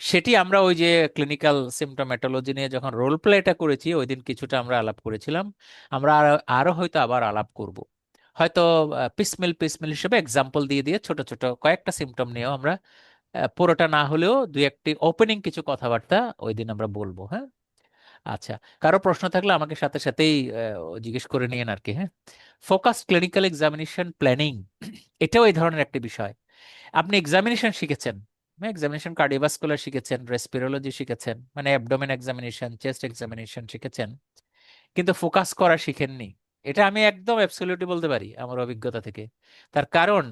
সেটি আমরা ওই যে ক্লিনিক্যাল সিমটোমেটোলজি নিয়ে যখন রোল প্লেটা করেছি, ওই দিন কিছুটা আমরা আলাপ করেছিলাম। আমরা আরো হয়তো আবার আলাপ করব, হয়তো পিসমিল পিসমিল হিসেবে এক্সাম্পল দিয়ে দিয়ে ছোট ছোট কয়েকটা সিমটম নিয়েও আমরা, পুরোটা না হলেও দুই একটি ওপেনিং কিছু কথাবার্তা ওই দিন আমরা বলবো। হ্যাঁ, আচ্ছা, কারো প্রশ্ন থাকলে আমাকে সাথে সাথেই জিজ্ঞেস করে নিয়েন আর কি। হ্যাঁ, ফোকাস ক্লিনিক্যাল এক্সামিনেশন প্ল্যানিং, এটাও এই ধরনের একটি বিষয়। আপনি এক্সামিনেশন শিখেছেন, এক্সামিনেশন কার্ডিওভাস্কুলার শিখেছেন, রেসপিরোলজি শিখেছেন, মানে অ্যাবডোমেন এক্সামিনেশন, চেস্ট এক্সামিনেশন শিখেছেন, কিন্তু ফোকাস করা শিখেননি। এটা আমি একদম অ্যাবসলিউটলি বলতে পারি আমার অভিজ্ঞতা থেকে। তার কারণ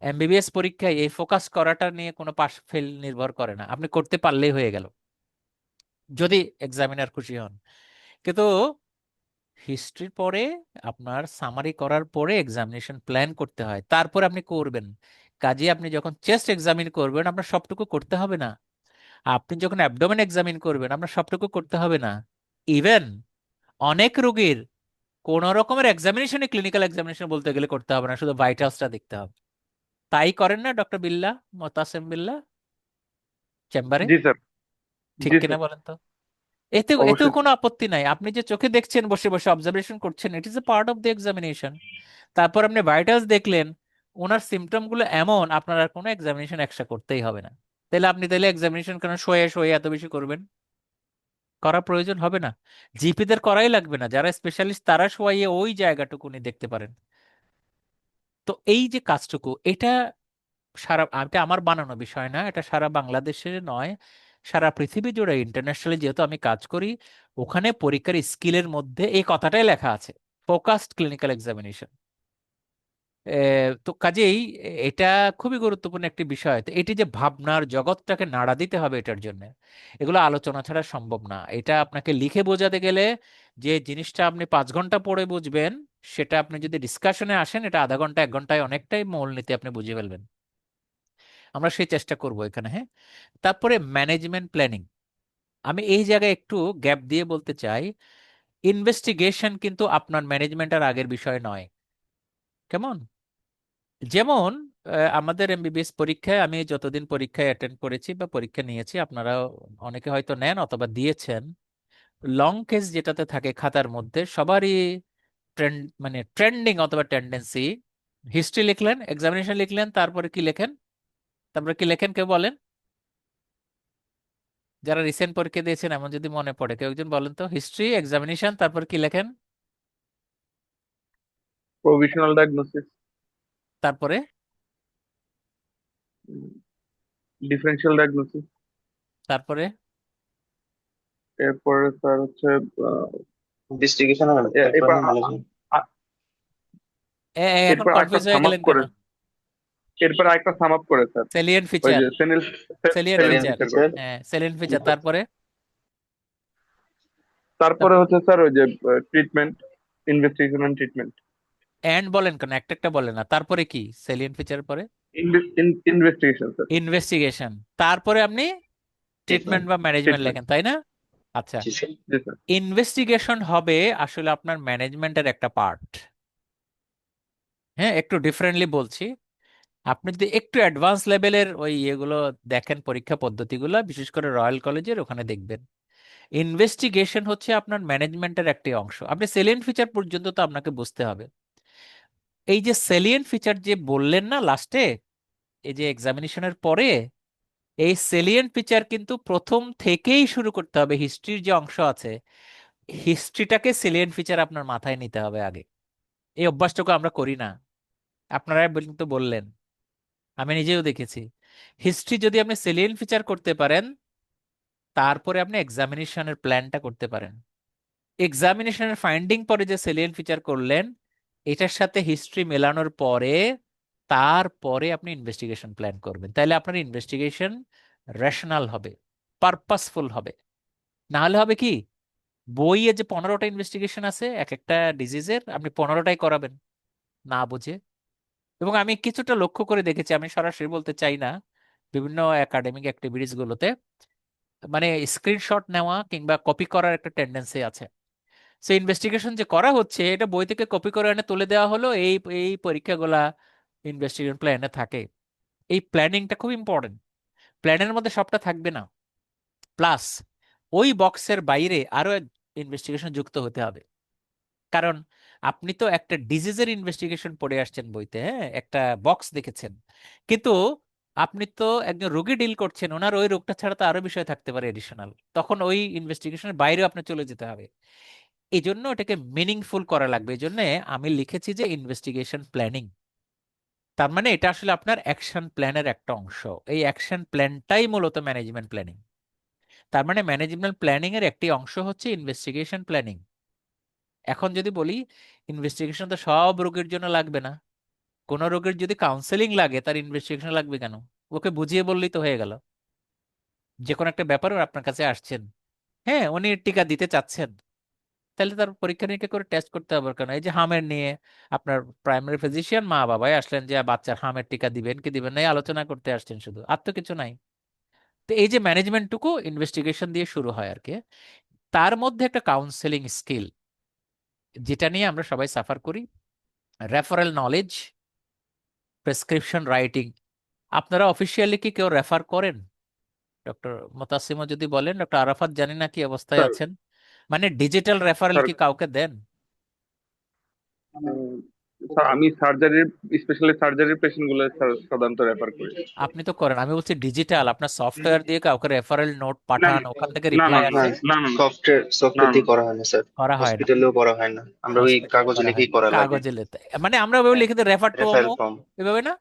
এমবিবিএস পরীক্ষায় এই ফোকাস করাটা নিয়ে কোনো পাস ফেল নির্ভর করে না, আপনি করতে পারলেই হয়ে গেল যদি এক্সামিনার খুশি হন। কিন্তু হিস্ট্রির পরে আপনার সামারি করার পরে এক্সামিনেশন প্ল্যান করতে হয়, তারপর আপনি করবেন। কাজে আপনি যখন চেস্ট এক্সামিন করবেন আপনার সবটুকু করতে হবে না। আপনি যখন অ্যাবডোমেন এক্সামিন করবেন আপনার সবটুকু করতে হবে না। ইভেন অনেক রোগীর কোন রকমের এক্সামিনেশনে, ক্লিনিক্যাল এক্সামিনেশন বলতে গেলে করতে হবে না, শুধু ভাইটালসটা দেখতে হবে। তাই করেন না ডক্টর বিল্লাহ, মোতাসেম বিল্লাহ, চেম্বারে? জি স্যার। ঠিক জি কিনা স্যার, বলেন তো? এতেও অবশ্যই কোনো স্যার। আপত্তি নাই। আপনি যে চোখে দেখছেন, বসে বসে অবজারভেশন করছেন, it is a part of the examination. তারপর আপনি ভাইটালস দেখলেন, ওনার সিমটম গুলো এমন, আপনার আর কোনো এক্সামিনেশন এক্সট্রা করতেই হবে না। তাহলে এক্সামিনেশন কেন শোয়ে শোয়ে এত বেশি করবেন? করা প্রয়োজন হবে না। জিপিদের করাই লাগবে না, যারা স্পেশালিস্ট তারা শোয়াইয়ে ওই জায়গাটুকু উনি দেখতে পারেন। তো এই যে কাজটুকু, এটা আমার বানানো বিষয় না, এটা সারা বাংলাদেশে নয়, সারা পৃথিবী জুড়ে ইন্টারন্যাশনালি যেহেতু আমি কাজ করি, ওখানে পরীক্ষার স্কিলের মধ্যে এই কথাটাই লেখা আছে, ফোকাসড ক্লিনিক্যাল এক্সামিনেশন। তো কাজেই এটা খুবই গুরুত্বপূর্ণ একটি বিষয়। তো এটি যে ভাবনার জগৎটাকে নাড়া দিতে হবে এটার জন্য, এগুলো আলোচনা ছাড়া সম্ভব না। এটা আপনাকে লিখে বোঝাতে গেলে যে জিনিসটা আপনি 5 ঘন্টা পড়ে বুঝবেন, সেটা আপনি যদি ডিসকাশনে আসেন, এটা আধা ঘন্টা 1 ঘন্টায় অনেকটাই মূলনীতি আপনি বুঝে ফেলবেন। আমরা সেই চেষ্টা করব এখানে, হ্যাঁ। তারপরে ম্যানেজমেন্ট প্ল্যানিং, আমি এই জায়গায় একটু গ্যাপ দিয়ে বলতে চাই, ইনভেস্টিগেশন কিন্তু আপনার ম্যানেজমেন্টের আগের বিষয় নয়। কেমন? যেমন আমাদের এমবিবিএস পরীক্ষায়, আমি যতদিন পরীক্ষায় অ্যাটেন্ড করেছি বা পরীক্ষা নিয়েছি, আপনারা অনেকে হয়তো নেন অথবা দিয়েছেন, লং কেস যেটাতে থাকে খাতার মধ্যে সবারই ট্রেন্ড, মানে ট্রেন্ডিং অথবা টেন্ডেন্সি, হিস্ট্রি লিখলেন, এক্সামিনেশন লিখলেন, তারপরে কি লেখেন? তারপরে কি লেখেন কেউ বলেন? যারা রিসেন্ট পরীক্ষা দিয়েছেন এমন যদি মনে পড়ে, কেউ একজন বলেন তো, হিস্ট্রি, এক্সামিনেশন, তারপর কি লেখেন? প্রভিশনাল ডায়াগনোসিস, তারপরে? ডিফারেন্সিয়াল ডায়াগনোসিস, তারপরে? এরপরে স্যার হচ্ছে আহ, ইনভেস্টিগেশন আর এরপর প্ল্যাটফর্ম ম্যানেজমেন্ট। আ- এখন এরপর আরেকটা কনফিউজ হয়ে সাম আপ গেলেন কেন? করে, এরপর আরেকটা সাম আপ করে স্যার, সেলিয়েন্ট ওই ফিচার, যে সেনেল সেলিয়েন্ট সেনেল সেলিয়েন্ট ফিচার, ফিচার ফিচার। করছে। হ্যাঁ সেলিয়েন্ট ফিচার। তারপরে? তারপরে হচ্ছে স্যার ওই যে treatment, investigation and treatment. And বলেন কেন, একটা একটা বলেন না, তারপরে কি সেলিয়েন্ট ফিচার পরে? Investigation sir. ইনভেস্টিগেশন, তারপরে আপনি ট্রিটমেন্ট ট্রিটমেন্ট। বা ম্যানেজমেন্ট ট্রিটমেন্ট। লেখেন, তাই না? আচ্ছা, জি স্যার। জি স্যার। ইনভেস্টিগেশন হবে আসলে আপনার ম্যানেজমেন্টের একটা পার্ট। হ্যাঁ, একটু ডিফারেন্টলি বলছি। আপনি যদি একটু অ্যাডভান্স লেভেলের ওই ইয়েগুলো দেখেন, পরীক্ষা পদ্ধতিগুলো বিশেষ করে রয়্যাল কলেজের, ওখানে দেখবেন ইনভেস্টিগেশন হচ্ছে আপনার ম্যানেজমেন্টের একটি অংশ। আপনি সেলিয়েন্ট ফিচার পর্যন্ত তো আপনাকে বুঝতে হবে। এই যে সেলিয়েন্ট ফিচার যে বললেন না লাস্টে, এই যে এক্সামিনেশনের পরে, এই সেলিয়েন্ট ফিচার কিন্তু প্রথম থেকেই শুরু করতে হবে। হিস্ট্রির যে অংশ আছে, হিস্ট্রিটাকে সেলিয়েন্ট ফিচার আপনার মাথায় নিতে হবে আগে। এই অভ্যাসটুকু আমরা করি না, আপনারা কিন্তু বললেন, আমি নিজেও দেখেছি। হিস্ট্রি যদি আপনি সেলিয়েন্ট ফিচার করতে পারেন, তারপরে আপনি এক্সামিনেশনের প্ল্যানটা করতে পারেন। এক্সামিনেশনের ফাইন্ডিং পরে যে সেলিয়েন্ট ফিচার করলেন, এটার সাথে হিস্ট্রি মেলানোর পরে তারপরে আপনি ইনভেস্টিগেশন প্ল্যান করবেন। তাহলে আপনার ইনভেস্টিগেশন রেশনাল হবে, পারপাসফুল হবে। না হলে হবে কি, বইয়ে যে 15টা ইনভেস্টিগেশন আছে এক একটা ডিজিজের, আপনি 15টাই করাবেন না বুঝে। এবং আমি কিছুটা লক্ষ্য করে দেখেছি, আমি সরাসরি বলতে চাই না, বিভিন্ন একাডেমিক অ্যাক্টিভিটিস গুলোতে মানে স্ক্রিনশট নেওয়া কিংবা কপি করার একটা টেন্ডেন্সি আছে। সো ইনভেস্টিগেশন যে করা হচ্ছে, এটা বই থেকে কপি করে এনে তুলে দেওয়া হলো, এই এই পরীক্ষাগুলা ইনভেস্টিগেশন প্ল্যানে থাকে। এই প্ল্যানিংটা খুব ইম্পর্টেন্ট। প্ল্যানের মধ্যে সবটা থাকবে না, প্লাস ওই বক্সের বাইরে আরো ইনভেস্টিগেশন যুক্ত হতে হবে। কারণ আপনি তো একটা ডিজিজের ইনভেস্টিগেশন পড়ে আসছেন বইতে, হ্যাঁ, একটা বক্স দেখেছেন, কিন্তু আপনি তো একজন রোগী ডিল করছেন, ওনার ওই রোগটা ছাড়া তো আরো বিষয় থাকতে পারে এডিশনাল, তখন ওই ইনভেস্টিগেশনের বাইরেও আপনি চলে যেতে হবে। এই জন্য এটাকে মিনিংফুল করা লাগবে। এই জন্য আমি লিখেছি যে ইনভেস্টিগেশন প্ল্যানিং। তার মানে এটা আসলে আপনার অ্যাকশন প্ল্যানের একটা অংশ। এই অ্যাকশন প্ল্যানটাই মূলত ম্যানেজমেন্ট প্ল্যানিং। তার মানে ম্যানেজমেন্ট প্ল্যানিং এর একটি অংশ হচ্ছে ইনভেস্টিগেশন প্ল্যানিং। এখন যদি বলি, ইনভেস্টিগেশন তো সব রোগীর জন্য লাগবে না। কোন রোগীর যদি কাউন্সেলিং লাগে, তার ইনভেস্টিগেশন লাগবে কেন? ওকে বুঝিয়ে বললেই তো হয়ে গেল। যে কোনো একটা ব্যাপারে ওর আপনার কাছে আসছেন, হ্যাঁ, উনি টিকা দিতে চাচ্ছেন, তাহলে তার পরীক্ষা নিরীক্ষা করে টেস্ট করতে হবে কেন? এই যে হামের নিয়ে আপনার প্রাইমারি ফিজিশিয়ান মা বাবাই আসলেন যে বাচ্চার হামের টিকা দিবেন কি দিবেন না এই আলোচনা করতে আসছেন শুধু, আর তো কিছু নাই। তো এই যে ম্যানেজমেন্টটুকু ইনভেস্টিগেশন দিয়ে শুরু হয় আর কি। তার মধ্যে একটা কাউন্সেলিং স্কিল যেটা নিয়ে আমরা সবাই সাফার করি, রেফারেল নলেজ, প্রেসক্রিপশন রাইটিং। আপনারা অফিসিয়ালি কি কেউ রেফার করেন? ডক্টর মোতাসিমও যদি বলেন, ডক্টর আরাফাত জানি না কি অবস্থায় স্যার আছেন, মানে ডিজিটাল রেফারেল স্যার কি কাউকে দেন? স্যার আমি সার্জারির, স্পেশালি সার্জারির পেশেন্ট গুলো স্যার সাধারণত রেফার করি। আপনি তো করেন, আমি বলছি ডিজিটাল, আপনার সফটওয়্যার দিয়ে কাউকে রেফারেল নোট না পাঠান, ওখান থেকে না না রিপ্লাই না, আসে? না না সফটওয়্যার না সফটওয়্যার না দিয়ে করা হয় না স্যার। করা হয় না, হসপিটালেও করা হয় না, আমরা ওই হসপিটালে কাগজে করা হয় লিখেই না, করা লাগে। কাগজে লেতে মানে আমরা ওইভাবে হ্যাঁ, লিখে দিই রেফার টু রেফারেল অমুক, ফর্ম। এভাবে না,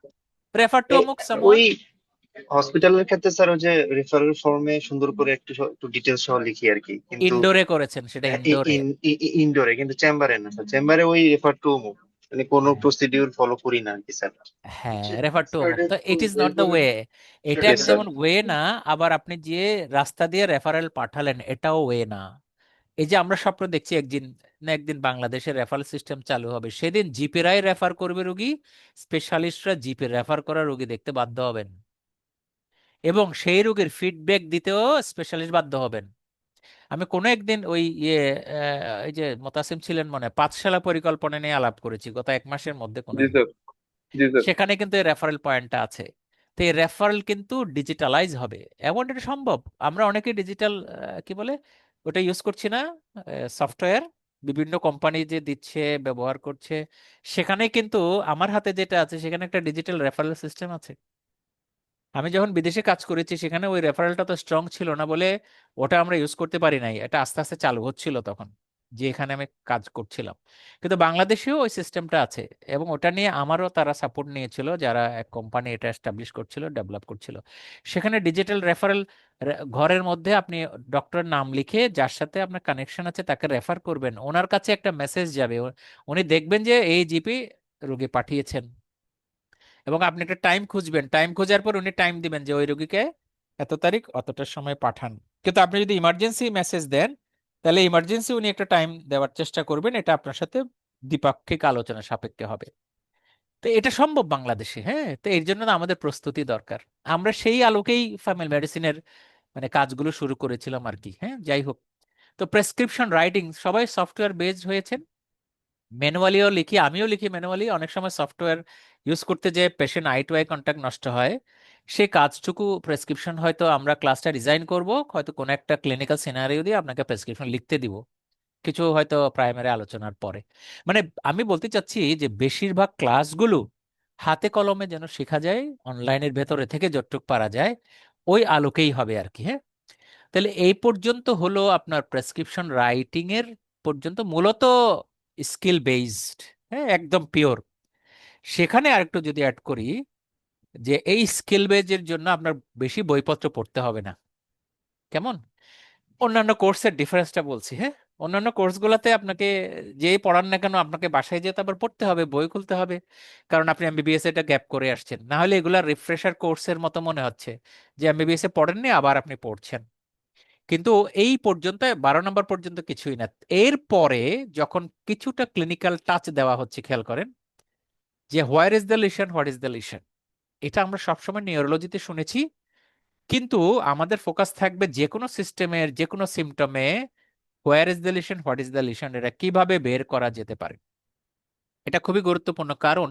রেফার টু অমুক সামওয়ান। ওই হসপিটালের ক্ষেত্রে স্যার ওই যে রেফারেল ফর্মে সুন্দর করে একটু ডিটেলস সহ লিখি আর কি, কিন্তু ইনডোরে করেছেন সেটা, ইনডোরে। ইনডোরে, কিন্তু চেম্বারে না স্যার। চেম্বারে ওই রেফার টু মানে কোনো হ্যাঁ, প্রসিডিউর ফলো করি না আর কি স্যার। হ্যাঁ, রেফার টু অমুক তো it is not the way. এটা ইয়েস স্যার। যেমন ওয়ে না, আবার আপনি যে রাস্তা দিয়ে রেফারেল পাঠালেন এটাও ওয়ে না। এই যে আমরা স্বপ্ন দেখছি একদিন না একদিন বাংলাদেশের রেফারেল সিস্টেম চালু হবে, সেদিন জিপিরাই রেফার করবে রোগী, স্পেশালিস্টরা জিপি রেফার করা রোগী দেখতে বাধ্য হবেন, এবং সেই রোগীর ফিডব্যাক দিতেও স্পেশালিস্ট বাধ্য হবেন। আমি কোনো একদিন ওই এই যে মোতাসিম ছিলেন মনে হয়, পাঠশালা পরিকল্পনা নিয়ে আলাপ করেছি গত 1 মাসের মধ্যে কোনো জি একদিন। স্যার, জি স্যার। সেখানে কিন্তু এই রেফারেল পয়েন্টটা আছে। তো এই রেফারেল কিন্তু ডিজিটালাইজ হবে, এমন এটা সম্ভব। আমরা অনেকে ডিজিটাল কি বলে ওটা ইউজ করছি না, সফটওয়্যার বিভিন্ন কোম্পানি যে দিচ্ছে ব্যবহার করছে, সেখানে কিন্তু আমার হাতে যেটা আছে সেখানে একটা ডিজিটাল রেফারেল সিস্টেম আছে। আমি যখন বিদেশে কাজ করেছি সেখানে ওই রেফারেলটা তো স্ট্রং ছিল না বলে ওটা আমরা ইউজ করতে পারি নাই, এটা আস্তে আস্তে চালু হচ্ছিল তখন, যে এখানে আমি কাজ করছিলাম। কিন্তু বাংলাদেশেও ওই সিস্টেমটা আছে, এবং ওটা নিয়ে আমারও তারা সাপোর্ট নিয়েছিল, যারা এক কোম্পানি এটা এস্টাবলিশ করছিল, ডেভেলপ করছিল। সেখানে ডিজিটাল রেফারেল, ঘরের মধ্যে আপনি ডক্টরের নাম লিখে যার সাথে আপনার কানেকশন আছে তাকে রেফার করবেন, ওনার কাছে একটা মেসেজ যাবে, উনি দেখবেন যে এই জিপি রোগী পাঠিয়েছেন, এবং আপনি একটা টাইম খুঁজবেন, টাইম খোঁজার পর উনি টাইম দিবেন যে ওই রোগীকে এত তারিখ অতটার সময় পাঠান। কিন্তু আপনি যদি ইমার্জেন্সি মেসেজ দেন, তাহলে ইমার্জেন্সি উনি একটা টাইম দেওয়ার চেষ্টা করবেন, এটা আপনার সাথে দ্বিপাক্ষিক আলোচনা সাপেক্ষে হবে। তো এটা সম্ভব বাংলাদেশে, হ্যাঁ। তো এর জন্য না আমাদের প্রস্তুতি দরকার। আমরা সেই আলোকেই ফ্যামিলি মেডিসিনের মানে কাজগুলো শুরু করেছিলাম আর কি, হ্যাঁ। যাই হোক, তো প্রেসক্রিপশন রাইটিং সবাই সফটওয়্যার বেসড হয়েছেন, ম্যানুয়ালিও লিখি, আমিও লিখি ম্যানুয়ালি। অনেক সময় সফটওয়্যার ইউজ করতে যে patient eye to eye contact নষ্ট হয়, সেই কাজটুকু প্রেসক্রিপশন হয়তো আমরা ক্লাসটা ডিজাইন করব, হয়তো কোনো একটা ক্লিনিক্যাল সিনারিও দিয়ে আপনাকে প্রেসক্রিপশন লিখতে দিব কিছু হয়তো প্রাইমারি আলোচনার পরে। মানে আমি বলতে চাচ্ছি যে বেশিরভাগ ক্লাসগুলো হাতে কলমে যেন শেখা যায়, অনলাইনের ভেতরে থেকে যতটুকু পারা যায় ওই আলোকেই হবে আর কি, হ্যাঁ। তাহলে এই পর্যন্ত হলো আপনার প্রেসক্রিপশন রাইটিং এর পর্যন্ত, মূলত স্কিল বেসড, হ্যাঁ, একদম পিওর। সেখানে আরেকটু যদি অ্যাড করি যে এই স্কিল বেজের জন্য আপনার বেশি বইপত্র পড়তে হবে না। কেমন? অন্যান্য কোর্সের ডিফারেন্সটা বলছি, হ্যাঁ। অন্যান্য কোর্সগুলোতে আপনাকে যেই পড়ান না কেন আপনাকে বাসায় যেতে আবার পড়তে হবে, বই খুলতে হবে, কারণ আপনি এমবিবিএস এটা গ্যাপ করে আসছেন। না হলে এগুলা রিফ্রেশার কোর্সের মতো মনে হচ্ছে যে এমবিবিএস এ পড়েননি আবার আপনি পড়ছেন। কিন্তু এই পর্যন্ত 12 নম্বর পর্যন্ত কিছুই না। এরপরে যখন কিছুটা ক্লিনিক্যাল টাচ দেওয়া হচ্ছে, খেয়াল করেন যে হোয়ার is the lesion, what is the lesion, এটা আমরা সবসময় নিউরোলজিতে শুনেছি, কিন্তু আমাদের ফোকাস থাকবে যে কোনো সিস্টেমের যে কোনো সিমটমে where is the lesion, what is the lesion, এটা কিভাবে বের করা যেতে পারে। এটা খুবই গুরুত্বপূর্ণ, কারণ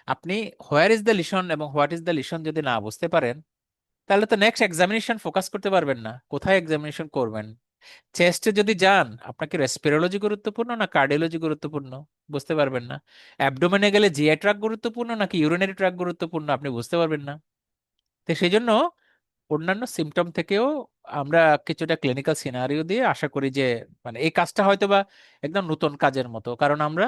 আপনি হোয়ার ইজ দ্য লিশন এবং হোয়াট ইজ দ্য লিশন যদি না বুঝতে পারেন, তাহলে তো নেক্সট এক্সামিনেশন ফোকাস করতে পারবেন না, কোথায় এক্সামিনেশন করবেন। চেস্টে যদি যান, আপনাকে রেসপিরোলজি গুরুত্বপূর্ণ না কার্ডিওলজি গুরুত্বপূর্ণ, বুঝতে পারবেন না। অ্যাবডোমেনে গেলে জিআই ট্র্যাক গুরুত্বপূর্ণ নাকি ইউরিনারি ট্র্যাক গুরুত্বপূর্ণ, আপনি বুঝতে পারবেন না। তো সেই জন্য অন্যান্য সিমটম থেকেও আমরা কিছুটা ক্লিনিক্যাল সিনারিও দিয়ে আশা করি যে মানে এই কাজটা হয়তো বা একদম নতুন কাজের মতো, কারণ আমরা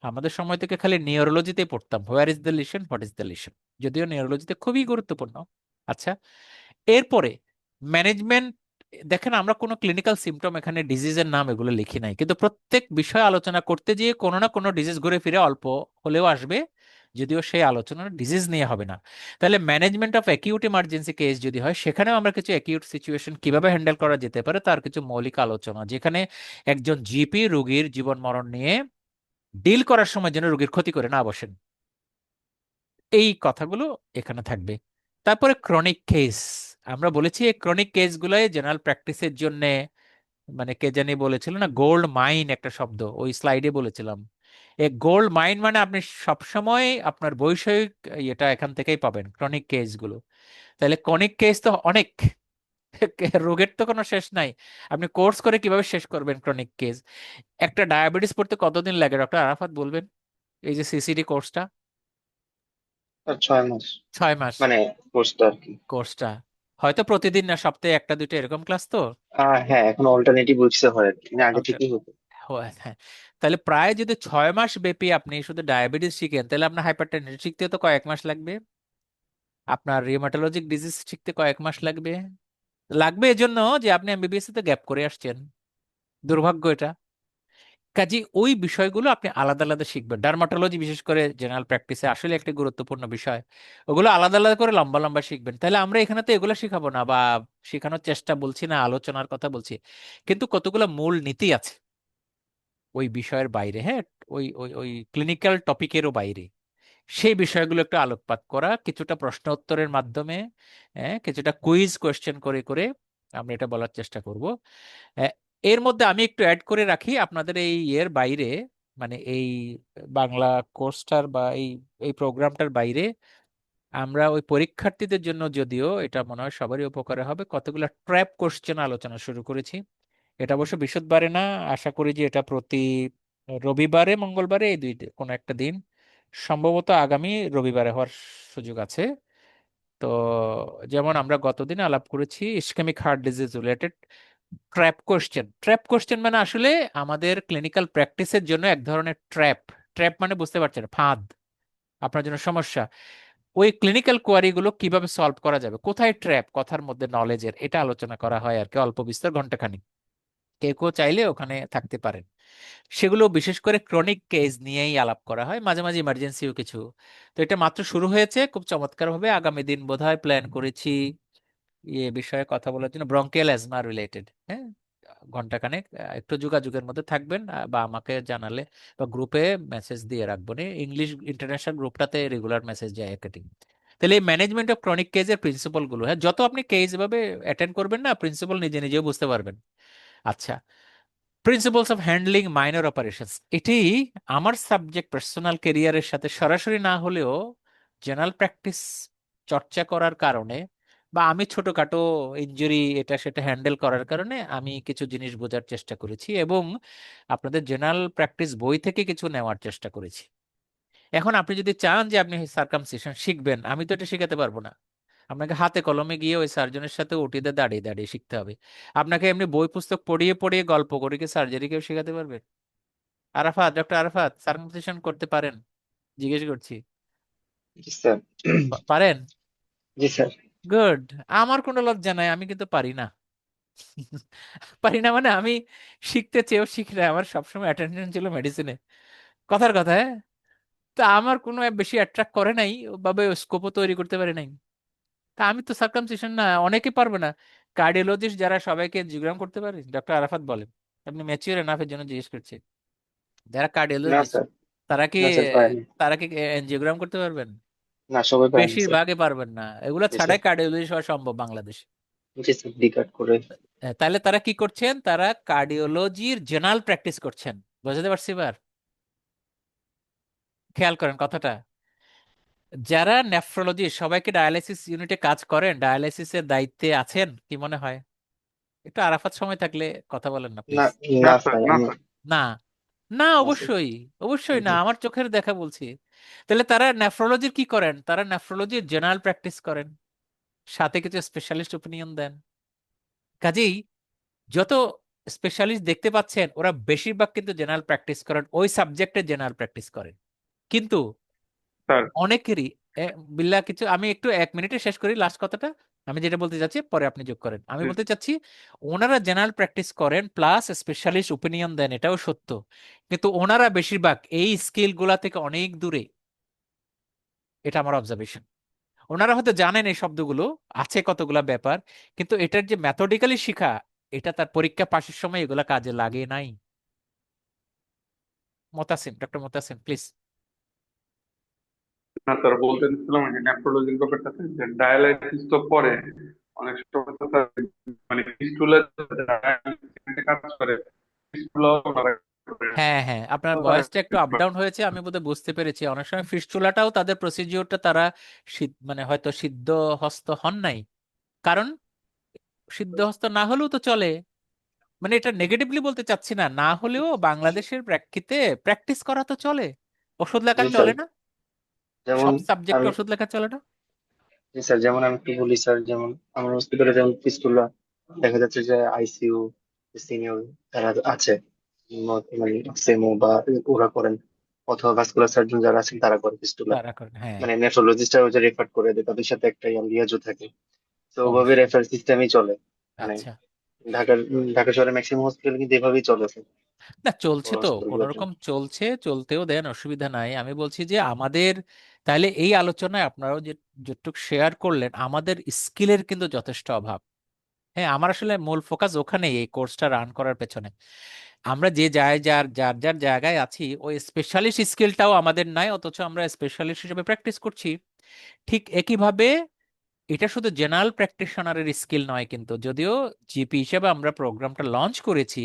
আমাদের সময় থেকে খালি নিউরোলজিতেই পড়তাম হোয়ার is the lesion, what is the lesion, যদিও নিউরোলজিতে খুবই গুরুত্বপূর্ণ। আচ্ছা, এরপরে ম্যানেজমেন্ট। দেখেন, আমরা কোনো ক্লিনিক্যাল সিমটম এখানে ডিজিজের নাম এগুলো লিখি নাই, কিন্তু প্রত্যেক বিষয় আলোচনা করতে গিয়ে কোনো না কোনো ডিজিজ ঘুরে ফিরে অল্প হলেও আসবে, যদিও সেই আলোচনা ডিজিজ নিয়ে হবে না। তাহলে management of acute emergency case যদি হয়, সেখানেও আমরা কিছু অ্যাকিউট সিচুয়েশন কিভাবে হ্যান্ডেল করা যেতে পারে তার কিছু মৌলিক আলোচনা, যেখানে একজন জিপি রোগীর জীবন মরণ নিয়ে ডিল করার সময় যেন রোগীর ক্ষতি করে না বসেন, এই কথাগুলো এখানে থাকবে। তারপরে ক্রনিক কেস, আমরা বলেছি এই ক্রনিক কেসগুলোই জেনারেল প্র্যাকটিসের জন্য, মানে কে জানি বলেছিল না গোল্ড মাইন, একটা শব্দ ওই স্লাইডে বলেছিলাম। এই গোল্ড মাইন মানে আপনি সবসময় আপনার বৈষয়িক এটা এখান থেকেই পাবেন, ক্রনিক কেসগুলো। তাহলে ক্রনিক কেস তো অনেক, রোগের তো কোনো শেষ নাই। আপনি কোর্স করে কিভাবে শেষ করবেন ক্রনিক কেস? একটা ডায়াবেটিস পড়তে কতদিন লাগে ডক্টর আরাফাত বলবেন, এই যে সিসিডি কোর্সটা? আর 6 মাস 6 মাস মানে কোর্সটা আর কি। কোর্সটা, হয়তো প্রতিদিন না, সপ্তাহে একটা দুইটা এরকম ক্লাস তো। হ্যাঁ, এখন অল্টারনেটিভ উইকসে হয় আর কি, মানে আগে আলটা- থেকেই হতো। হ্যাঁ। তাহলে প্রায় যদি 6 মাস ব্যাপী আপনি শুধু ডায়াবেটিস শিখেন, তাহলে আপনার হাইপারটেনশন শিখতে তো কয়েক মাস লাগবে, আপনার রিউমাটোলজিক ডিজিজ শিখতে কয়েক মাস লাগবে। লাগবে এজন্য যে আপনি এমবিবিএস তে গ্যাপ করে আসছেন, দুর্ভাগ্য এটা। কাজে ওই বিষয়গুলো আপনি আলাদা আলাদা শিখবেন। ডার্মাটোলজি বিশেষ করে জেনারেল প্র্যাকটিসে আসলে একটা গুরুত্বপূর্ণ বিষয়, ওগুলো আলাদা আলাদা করে লম্বা লম্বা শিখবেন। তাহলে আমরা এখানে তো এগুলো শিখাবো না বা শেখানোর চেষ্টা বলছি না, আলোচনার কথা বলছি, কিন্তু কতগুলো মূল নীতি আছে ওই বিষয়ের বাইরে, হ্যাঁ, ওই ওই ওই ক্লিনিক্যাল টপিকেরও বাইরে, সেই বিষয়গুলো একটু আলোকপাত করা কিছুটা প্রশ্ন উত্তরের মাধ্যমে, হ্যাঁ, কিছুটা কুইজ কোয়েশ্চেন করে করে আমরা এটা বলার চেষ্টা করব। আহ, এর মধ্যে আমি একটু অ্যাড করে রাখি আপনাদের এই এর বাইরে, মানে এই বাংলা কোর্সটার বা এই এই প্রোগ্রামটার বাইরে আমরা ওই পরীক্ষার্থীদের জন্য, যদিও এটা মনে হয় সবারই উপকারে হবে, কতগুলো ট্র্যাপ কোশ্চেন আলোচনা শুরু করেছি। এটা অবশ্য বৃহস্পতিবারে না, আশা করি যে এটা প্রতি রবিবারে মঙ্গলবারে এই দুই কোনো একটা দিন, সম্ভবত আগামী রবিবারে হওয়ার সুযোগ আছে। তো যেমন আমরা গতদিন আলাপ করেছি ischaemic heart disease related trap question. Trap question মানে আসলে আমাদের ক্লিনিক্যাল প্র্যাকটিসের জন্য এক ধরনের ট্র্যাপ। ট্র্যাপ মানে বুঝতে পারছেন, ফাঁদ, আপনার জন্য সমস্যা। ওই ক্লিনিক্যাল কোয়ারি গুলো কিভাবে সলভ করা যাবে, কোথায় ট্র্যাপ, কথার মধ্যে নলেজের, এটা আলোচনা করা হয় আর কি, অল্প বিস্তর ঘন্টাখানিক। কেউ কেউ চাইলে ওখানে থাকতে পারেন। সেগুলো বিশেষ করে ক্রনিক কেস নিয়েই আলাপ করা হয়, মাঝে মাঝে ইমার্জেন্সিও কিছু। তো এটা মাত্র শুরু হয়েছে খুব চমৎকার ভাবে, আগামী দিন বোধহয় প্ল্যান করেছি এ বিষয়ে কথা বলার জন্য, ব্রঙ্কিয়াল অ্যাজমা রিলেটেড, হ্যাঁ। ঘন্টাখানেক একটু যোগাযোগের মধ্যে থাকবেন, বা আমাকে জানালে বা গ্রুপে মেসেজ দিয়ে রাখবো নি, ইংলিশ ইন্টারন্যাশনাল গ্রুপটাতে রেগুলার মেসেজ যায় একাধিক। তাহলে এই ম্যানেজমেন্ট অফ ক্রনিক কেজের প্রিন্সিপাল গুলো, হ্যাঁ, যত আপনি কেস ভাবে অ্যাটেন্ড করবেন না, প্রিন্সিপাল নিজে নিজেও বুঝতে পারবেন। আচ্ছা, principles of handling minor operations, এটি আমার সাবজেক্ট পার্সোনাল ক্যারিয়ারের সাথে সরাসরি না হলেও জেনারেল প্র্যাকটিস চর্চা করার কারণে, বা আমি ছোটখাটো ইনজুরি এটা সেটা হ্যান্ডেল করার কারণে আমি কিছু জিনিস বোঝার চেষ্টা করেছি, এবং আপনাদের জেনারেল প্র্যাকটিস বই থেকে কিছু নেওয়ার চেষ্টা করেছি। এখন আপনি যদি চান যে আপনি সার্কামসিশন শিখবেন, আমি তো এটা শেখাতে পারবো না। আপনাকে হাতে কলমে গিয়ে ওই সার্জনের সাথে ওটিতে দাঁড়িয়ে দাঁড়িয়ে শিখতে হবে। আপনাকে এমনি বই পুস্তক পড়িয়ে পড়িয়ে গল্প করে কি সার্জারি কেউ শেখাতে পারবে? আরাফাত, ডক্টর আরাফাত সার্কামসিশন করতে পারেন? জিজ্ঞেস করছি। জি স্যার। পারেন? জি স্যার। গুড। আমার কোনো লজ্জা নাই, আমি কিন্তু পারি না। পারি না মানে আমি শিখতে চেয়েও শিখি না, আমার সবসময় অ্যাটেনশন ছিল মেডিসিনে, কথার কথা, হ্যাঁ। তা আমার কোনো বেশি অ্যাট্রাক্ট করে নাই, ওভাবে স্কোপও তৈরি করতে পারি নাই। তা আমি তো সার্কামসিশন না, অনেকে পারবে না। কার্ডিওলজিস্ট যারা সবাইকে এনজিওগ্রাম করতে পারে, ডক্টর আরাফাত বলেন। আপনি ম্যাচিওর এনাফের জন্য জিজ্ঞেস করছি, যারা না কার্ডিওলজিস্ট স্যার। তারা কি না স্যার, পারেনি। তারা কি এনজিওগ্রাম করতে পারবেন? না, সবাই পারেনি স্যার। বেশিরভাগই পারবেন না, এগুলো জি স্যার। ছাড়াই কার্ডিওলজিস্ট হওয়া সম্ভব বাংলাদেশে। জি স্যার, ডি কাট করে। তাহলে তারা কি করছেন, তারা কার্ডিওলজির জেনারেল প্র্যাকটিস করছেন। বুঝতে পারছি এবার? খেয়াল করেন কথাটা। যারা নেফ্রোলজি, সবাইকে ডায়ালাইসিস ইউনিটে কাজ করেন, ডায়ালাইসিসের দায়িত্বে আছেন কি মনে হয়? একটু আরাফাত সময় থাকলে কথা বলেন না না, প্লিজ। না না স্যার, স্যার, না আমি। স্যার। না, না, না স্যার। অবশ্যই, অবশ্যই না, জি। আমার চোখের দেখা বলছি। তাহলে তারা নেফ্রোলজির কি করেন? তারা নেফ্রোলজির জেনারেল প্র্যাকটিস করেন, সাথে কিছু স্পেশালিস্ট ওপিনিয়ন দেন। কাজেই যত স্পেশালিস্ট দেখতে পাচ্ছেন, ওরা বেশিরভাগ কিন্তু জেনারেল প্র্যাকটিস করেন, ওই সাবজেক্টে জেনারেল প্র্যাকটিস করেন। কিন্তু স্যার, অনেকেরই বিল্লাহ কিছু, আমি একটু 1 মিনিটে শেষ করি লাস্ট কথাটা। আমি যেটা বলতে চাচ্ছি পরে আপনি যোগ করেন, আমি জি, বলতে চাচ্ছি ওনারা জেনারেল প্র্যাকটিস করেন প্লাস স্পেশালিস্ট ওপিনিয়ন দেন, এটাও সত্য। কিন্তু ওনারা বেশিরভাগ এই স্কিল গুলা থেকে অনেক দূরে। এটা আমার অবজারভেশন। ওনারা হয়তো জানেন এই শব্দগুলো, আছে কতগুলা ব্যাপার, কিন্তু এটার যে মেথডিক্যালি শিখা, এটা তার পরীক্ষা পাশের সময় এগুলা কাজে লাগে নাই। Motasim, doctor Motasim, please. না স্যার, বলতে চাচ্ছিলাম যে নেফ্রোলজির ব্যাপারটাতে যে ডায়ালাইসিস তো পরে অনেক সময় তো স্যার মানে ফিস্টুলা কাজ করে, ফিস্টুলা হ্যাঁ হ্যাঁ, আপনার ভয়েসটা একটু আপ ডাউন হয়েছে, আমি বোধহয় বুঝতে পেরেছি। অনেক সময় ফিস্টুলাটাও তাদের প্রসিডিওরটা তারা মানে হয়তো সিদ্ধ হস্ত হন নাই। কারণ সিদ্ধ হস্ত না হলেও তো চলে, মানে এটা নেগেটিভলি বলতে চাচ্ছি না, না হলেও বাংলাদেশের প্রেক্ষিতে প্র্যাকটিস করা তো চলে। ওষুধ লেখা জি স্যার। চলে না? যেমন সব সাবজেক্টে আমি, ওষুধ লেখা চলে না? জি স্যার, যেমন আমি একটু বলি স্যার, যেমন আমার হসপিটালে যেমন ফিস্টুলা দেখা যাচ্ছে যে আইসিইউ সিনিয়র যারা আছে, মানে সেমো বা ওরা করেন, অথবা ভাস্কুলার সার্জন যারা আছেন তারা করে ফিস্টুলা। তারা করেন, হ্যাঁ। মানে নেফ্রোলজিস্টরা ওই যে রেফার করে দেয়, তাদের সাথে একটা লিয়াজও থাকে। তো ওভাবে অবশ্যই। রেফার সিস্টেমই চলে। মানে আচ্ছা। ঢাকার ঢাকা শহরে ম্যাক্সিমাম হসপিটাল কিন্তু এভাবেই চলে স্যার, না, চলছে বড় তো, হসপিটাল কোন গুলোর জন্য। রকম চলছে, চলতেও দেন, অসুবিধা নাই। আমি বলছি যে আমাদের, তাহলে এই আলোচনায় আপনারাও যে যেটুক শেয়ার করলেন, আমাদের স্কিলের কিন্তু যথেষ্ট অভাব। হ্যাঁ, আমার আসলে মূল ফোকাস ওখানেই, এই কোর্সটা রান করার পেছনে। আমরা যে যার যার যার যার জায়গায় আছি, ওই স্পেশালিস্ট স্কিলটাও আমাদের নাই, অথচ আমরা স্পেশালিস্ট হিসেবে প্র্যাকটিস করছি। ঠিক একইভাবে এটা শুধু জেনারেল প্র্যাকটিশনারের স্কিল নয়, কিন্তু যদিও জিপি হিসেবে আমরা প্রোগ্রামটা লঞ্চ করেছি,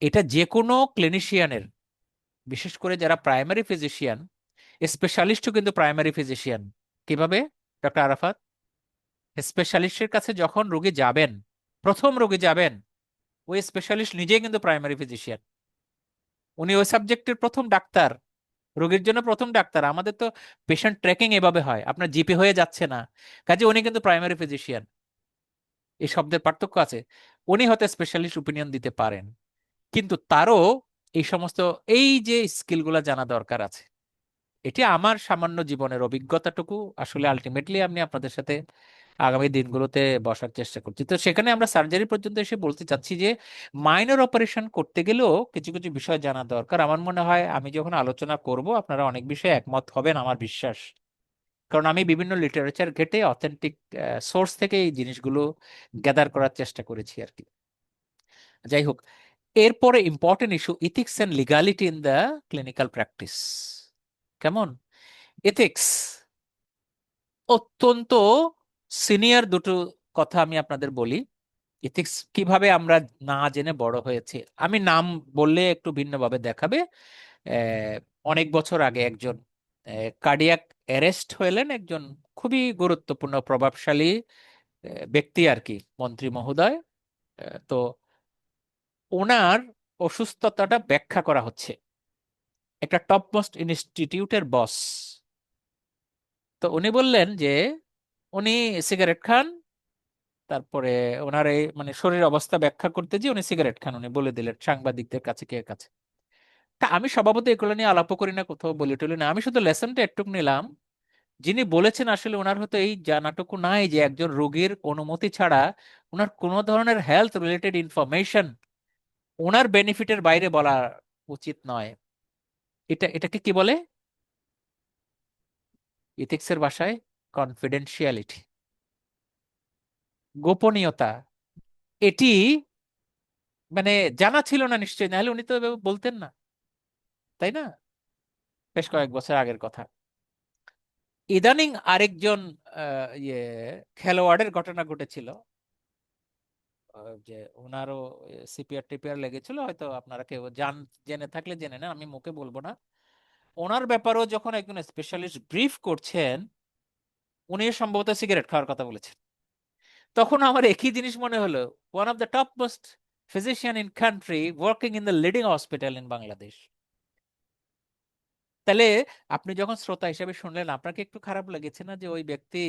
এটা যে কোনো ক্লিনিশিয়ানের, বিশেষ করে যারা প্রাইমারি ফিজিশিয়ান, স্পেশালিস্টও কিন্তু প্রাইমারি ফিজিশিয়ান। কিভাবে, ডক্টর আরাফাত? স্পেশালিস্টের কাছে যখন রোগী যাবেন, প্রথম রোগী যাবেন, ওই স্পেশালিস্ট নিজেই কিন্তু প্রাইমারি ফিজিশিয়ান। উনি ওই সাবজেক্টের প্রথম ডাক্তার, রোগীর জন্য প্রথম ডাক্তার। আমাদের তো পেশেন্ট ট্র্যাকিং এভাবে হয়, আপনার জিপি হয়ে যাচ্ছে না, কাজে উনি কিন্তু প্রাইমারি ফিজিশিয়ান। এই শব্দের পার্থক্য আছে। উনি হয়তো স্পেশালিস্ট ওপিনিয়ন দিতে পারেন, কিন্তু তারও এই সমস্ত, এই যে স্কিলগুলো জানা দরকার আছে। এটি আমার সামান্য জীবনের অভিজ্ঞতাটুকু আসলে আলটিমেটলি আমি আপনাদের সাথে আগামী দিনগুলোতে বসার চেষ্টা করছি। তো সেখানে আমরা সার্জারি পর্যন্ত এসে বলতে চাচ্ছি যে মাইনর অপারেশন করতে গেলেও কিছু কিছু বিষয় জানা দরকার। আমার মনে হয় আমি যখন আলোচনা করব, আপনারা অনেক বিষয়ে একমত হবেন, আমার বিশ্বাস। কারণ আমি বিভিন্ন লিটারেচার ঘেটে অথেন্টিক সোর্স থেকে এই জিনিসগুলো গ্যাদার করার চেষ্টা করেছি আর কি। যাই হোক, এরপরে important issue, ethics and legality in the clinical practice. কেমন? এথিক্স অত্যন্ত সিনিয়র দুটো কথা আমি আপনাদের বলি। এথিক্স কিভাবে আমরা না জেনে বড় হয়েছে, আমি নাম বললে একটু ভিন্নভাবে দেখাবে। আহ, অনেক বছর আগে একজন কার্ডিয়াক অ্যারেস্ট হলেন, একজন খুবই গুরুত্বপূর্ণ প্রভাবশালী ব্যক্তি আর কি, মন্ত্রী মহোদয়। তো ওনার অসুস্থতাটা ব্যাখ্যা করা হচ্ছে একটা টপ মোস্ট ইনস্টিটিউটের বস। তো উনি বললেন যে উনি সিগারেট খান, তারপরে ওনার এই মানে শরীর অবস্থা ব্যাখ্যা করতে যে উনি সিগারেট খান, উনি বলে দিলেন সাংবাদিকদের কাছে, কে কাছে। তা আমি স্বভাবত এগুলো নিয়ে আলাপ করি না, কোথাও বলি টলি না, আমি শুধু লেসনটা একটুক নিলাম। যিনি বলেছেন আসলে ওনার হয়তো এই জানাটুকু নাই যে একজন রোগীর অনুমতি ছাড়া ওনার কোনো ধরনের হেলথ রিলেটেড ইনফরমেশন ওনার বেনিফিটের বাইরে বলা উচিত নয়। এটাকে কি বলে ইথিক্সের ভাষায়? কনফিডেন্সিয়ালিটি, গোপনীয়তা। এটি মানে জানা ছিল না নিশ্চয়ই, নাহলে উনি তো এভাবে বলতেন না, তাই না? বেশ কয়েক বছর আগের কথা। ইদানিং আরেকজন ইয়ে খেলোয়াড়ের ঘটনা ঘটেছিল, যে ওনারও সিপিআর টিপিআর লেগেছিল, হয়তো আপনারা কেউ জেনে থাকলে জেনে নেন, আমি মুখে বলবো না। ওনার ব্যাপারেও যখন একজন স্পেশালিস্ট ব্রিফ করছেন, উনি সম্ভবত সিগারেট খাওয়ার কথা বলেছেন। তখন আমার একই জিনিস মনে হলো, one of the top most physician in country working in the leading hospital in Bangladesh. তাহলে আপনি যখন শ্রোতা হিসেবে শুনলেন, আপনাকে একটু খারাপ লেগেছে না যে ওই ব্যক্তি,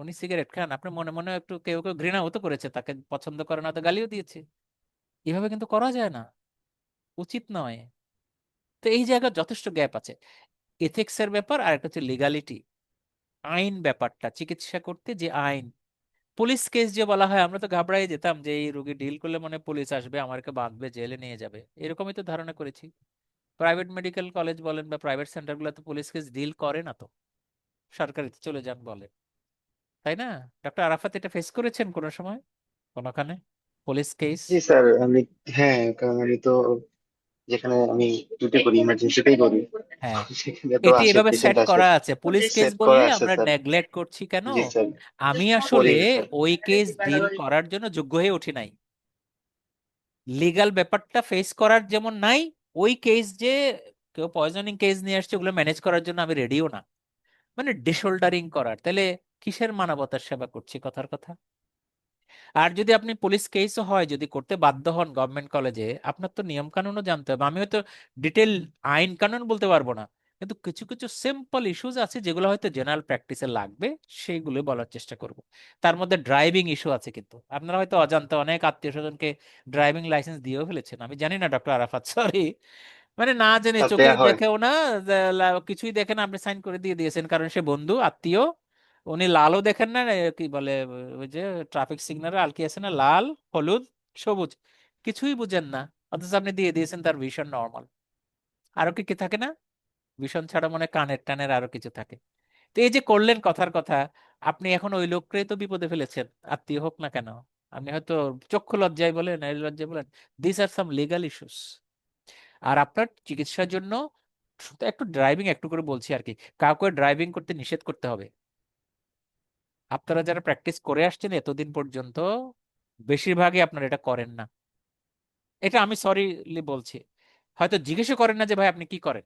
উনি সিগারেট খান? আপনার মনে মনে একটু কেউ কেউ ঘৃণা হতে করেছে, তাকে পছন্দ করে না, তো গালিও দিয়েছে। এভাবে কিন্তু করা যায় না, উচিত নয়। তো এই জায়গায় যথেষ্ট গ্যাপ আছে। এথিক্স এর ব্যাপার, আর একটা হচ্ছে লিগালিটি, আইন ব্যাপারটা, চিকিৎসা করতে যে আইন। পুলিশ কেস যে বলা হয়, আমরা তো ঘাবড়াই যেতাম যে এই রোগী ডিল করলে মনে হয় পুলিশ আসবে, আমাকে বাঁধবে, জেলে নিয়ে যাবে, এরকমই তো ধারণা করেছি। প্রাইভেট মেডিকেল কলেজ বলেন বা প্রাইভেট সেন্টার গুলো তো পুলিশ কেস ডিল করে না তো। সরকারিতে চলে যান বলে, তাই না? ডক্টর আরাফাত এটা ফেস করেছেন কোনো সময় কোনোখানে পুলিশ কেস? জি স্যার, আমি, হ্যাঁ, কারণ আমি তো যেখানে আমি ডিউটি করি ইমার্জেন্সিতেই করি, হ্যাঁ, সেখানে তো এটি আসে, এভাবে পেশেন্ট সেট আসে। করা আছে, পুলিশ কেস সেট বললে করা আছে আমরা স্যার। নেগলেক্ট করছি কেন? জি স্যার। আমি আসলে করি স্যার। ওই কেস ডিল করার জন্য যোগ্য হয়ে উঠি নাই। লিগ্যাল ব্যাপারটা ফেস করার যেমন নাই, ওই কেস যে কেউ পয়জনিং কেস নিয়ে আসছে ওগুলো ম্যানেজ করার জন্য আমি রেডিও না। মানে ডিশোল্ডারিং করার, তাহলে কিসের মানবতার সেবা করছি কথার কথা। আর যদি আপনি পুলিশ কেসও হয়, যদি করতে বাধ্য হন গভর্নমেন্ট কলেজে, আপনার তো নিয়ম কানুনও জানতে হবে। আমি হয়তো ডিটেল আইন কানুন বলতে পারবো না, কিন্তু কিছু কিছু সিম্পল ইস্যুজ আছে যেগুলো হয়তো জেনারেল প্র্যাকটিসে লাগবে, সেইগুলো বলার চেষ্টা করব। তার মধ্যে ড্রাইভিং ইস্যু আছে, কিন্তু আপনারা হয়তো অজান্তে অনেক আত্মীয় স্বজনকে ড্রাইভিং লাইসেন্স দিয়েও ফেলেছেন, আমি জানি না ডক্টর আরাফাত, সরি। মানে না জেনে, স্যার চোখে দেয়া হয়। দেখেও না, কিছুই দেখেন না, আপনি সাইন করে দিয়ে দিয়েছেন কারণ সে বন্ধু আত্মীয়। উনি লালও দেখেন না, কি বলে ওই যে ট্রাফিক সিগন্যালে আর কি আছে না, লাল, হলুদ, সবুজ, কিছুই বুঝেন না, অথচ আপনি দিয়ে দিয়েছেন তার ভীষণ নর্মাল। আরো কি কি থাকে না, ভীষণ ছাড়া মনে হয় কানের টানের আরো কিছু থাকে। তো এই যে করলেন কথার কথা, আপনি এখন ওই লোককেই তো বিপদে ফেলেছেন, আত্মীয় হোক না কেন। আপনি হয়তো চক্ষু লজ্জায় বলেন, এই লজ্জায় বলেন, this are some legal issues. আর আপনার চিকিৎসার জন্য তো একটু ড্রাইভিং একটু করে বলছি আর কি, কাউকে ড্রাইভিং করতে নিষেধ করতে হবে। আপনারা যারা প্র্যাকটিস করে আসছেন এতদিন পর্যন্ত, বেশিরভাগই আপনারা এটা করেন না। এটা আমি সরিলি বলছি। হয়তো জিজ্ঞেসও করেন না যে ভাই আপনি কি করেন,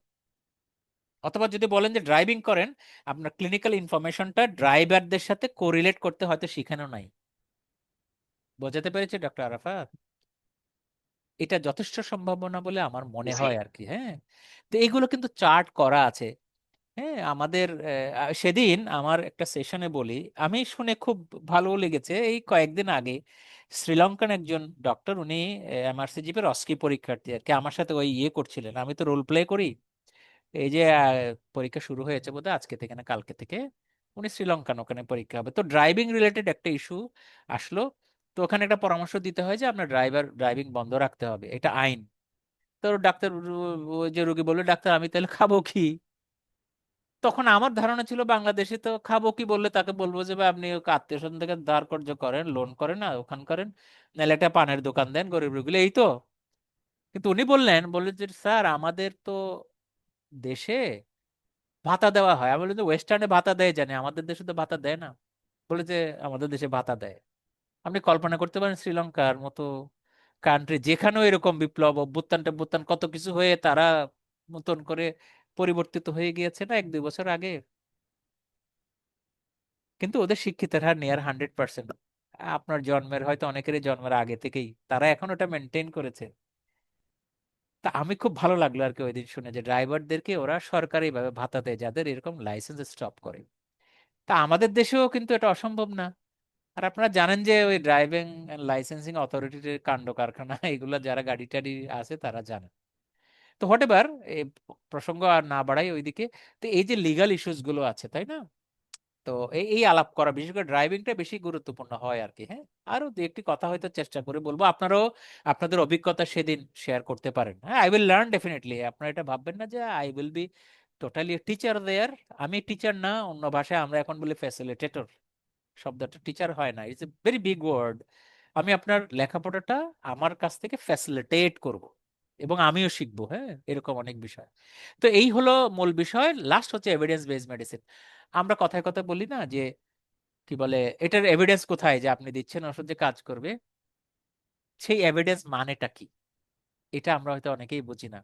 অথবা যদি বলেন যে ড্রাইভিং করেন, আপনার ক্লিনিক্যাল ইনফরমেশনটা ড্রাইভারদের সাথে কোরিলেট করতে হয়তো শিখানো নাই। বোঝাতে পেরেছি ডক্টর আরাফাত? এটা যথেষ্ট সম্ভাবনা বলে আমার মনে জি হয় আর কি। হ্যাঁ, তো এগুলো কিন্তু চার্ট করা আছে। হ্যাঁ, আমাদের সেদিন আমার একটা সেশনে বলি, আমি শুনে খুব ভালো লেগেছে, এই কয়েকদিন আগে শ্রীলঙ্কান একজন ডক্টর, উনি এমআরসিজিপি এর অস্কি পরীক্ষার্থী আর কি, আমার সাথে ওই ইয়ে করছিলেন, আমি তো রোল প্লে করি। এই যে পরীক্ষা শুরু হয়েছে বোধহয় আজকে থেকে না কালকে থেকে, উনি শ্রীলঙ্কান, ওখানে পরীক্ষা হবে, তো ড্রাইভিং রিলেটেড একটা ইস্যু আসলো। তো ওখানে একটা পরামর্শ দিতে হয় যে আপনার ড্রাইভিং বন্ধ রাখতে হবে, এটা আইন। তো ডাক্তার, ওই যে রোগী বললো, ডাক্তার আমি তাহলে খাবো কি? তখন আমার ধারণা ছিল বাংলাদেশে তো খাবো কি বললে তাকে বলবো যে ভাই আপনি ওকে আত্মীয় স্বজন থেকে ধার কর্জ করেন, লোন করেন না ওখান করেন, নাহলে একটা পানের দোকান দেন গরিব রুগীলে, এই তো। কিন্তু উনি বললেন যে স্যার আমাদের তো দেশে ভাতা দেওয়া হয়। আমি বলি যে ওয়েস্টার্নে ভাতা দেয় জানি, আমাদের দেশে তো ভাতা দেয় না। বলে যে আমাদের দেশে ভাতা দেয়। আপনি কল্পনা করতে পারেন শ্রীলঙ্কার মতো কান্ট্রি, যেখানেও এরকম বিপ্লব অভ্যুত্থান টভ্যুত্থান কত কিছু হয়ে তারা নতুন করে পরিবর্তিত হয়ে গিয়েছে না 1-2 বছর আগে, কিন্তু ওদের শিক্ষিতের হার নিয়ার 100%। আপনার জন্মের হয়তো অনেকেরই জন্মের আগে থেকেই তারা এখন ওটা মেনটেন করেছে। তা আমি খুব ভালো লাগলো আর কি ওই দিন শুনে যে ড্রাইভারদেরকে ওরা সরকারি ভাবে ভাতা দেয় যাদের এরকম লাইসেন্স স্টপ করে। তা আমাদের দেশেও কিন্তু এটা অসম্ভব না। আর আপনারা জানেন যে ওই ড্রাইভিং লাইসেন্সিং অথরিটির কাণ্ড কারখানা এগুলো যারা গাড়ি টাড়ি আছে তারা জানেন। তো হোয়াট এভার, এই প্রসঙ্গ আর না বাড়াই ওইদিকে। তো এই যে লিগাল ইস্যুস গুলো আছে, তাই না? তো এই এই আলাপ করা, বিশেষ করে ড্রাইভিংটা বেশি গুরুত্বপূর্ণ হয় আর কি। হ্যাঁ, আরো দু একটি কথা হয়তো চেষ্টা করে বলবো, আপনারাও আপনাদের অভিজ্ঞতা সেদিন শেয়ার করতে পারেন। হ্যাঁ, আই উইল লার্ন ডেফিনেটলি। আপনারা এটা ভাববেন না যে I will be totally teacher there. আমি টিচার না, অন্য ভাষায় আমরা এখন বলি ফ্যাসিলিটেটর। শব্দটা টিচার হয় না, it's a very big word. আমি আপনার লেখাপড়াটা আমার কাছ থেকে ফ্যাসিলিটেট করব এবং আমিও শিখবো। হ্যাঁ, এরকম অনেক বিষয়। তো এই হলো মূল বিষয়। লাস্ট হচ্ছে এভিডেন্স বেসড মেডিসিন। আমরা কথায় কথা বলি না যে কি বলে, এটার এভিডেন্স কোথায় যে আপনি দিচ্ছেন ওষুধ যে কাজ করবে, সেই এভিডেন্স মানেটা কি, এটা আমরা হয়তো অনেকেই বুঝি না।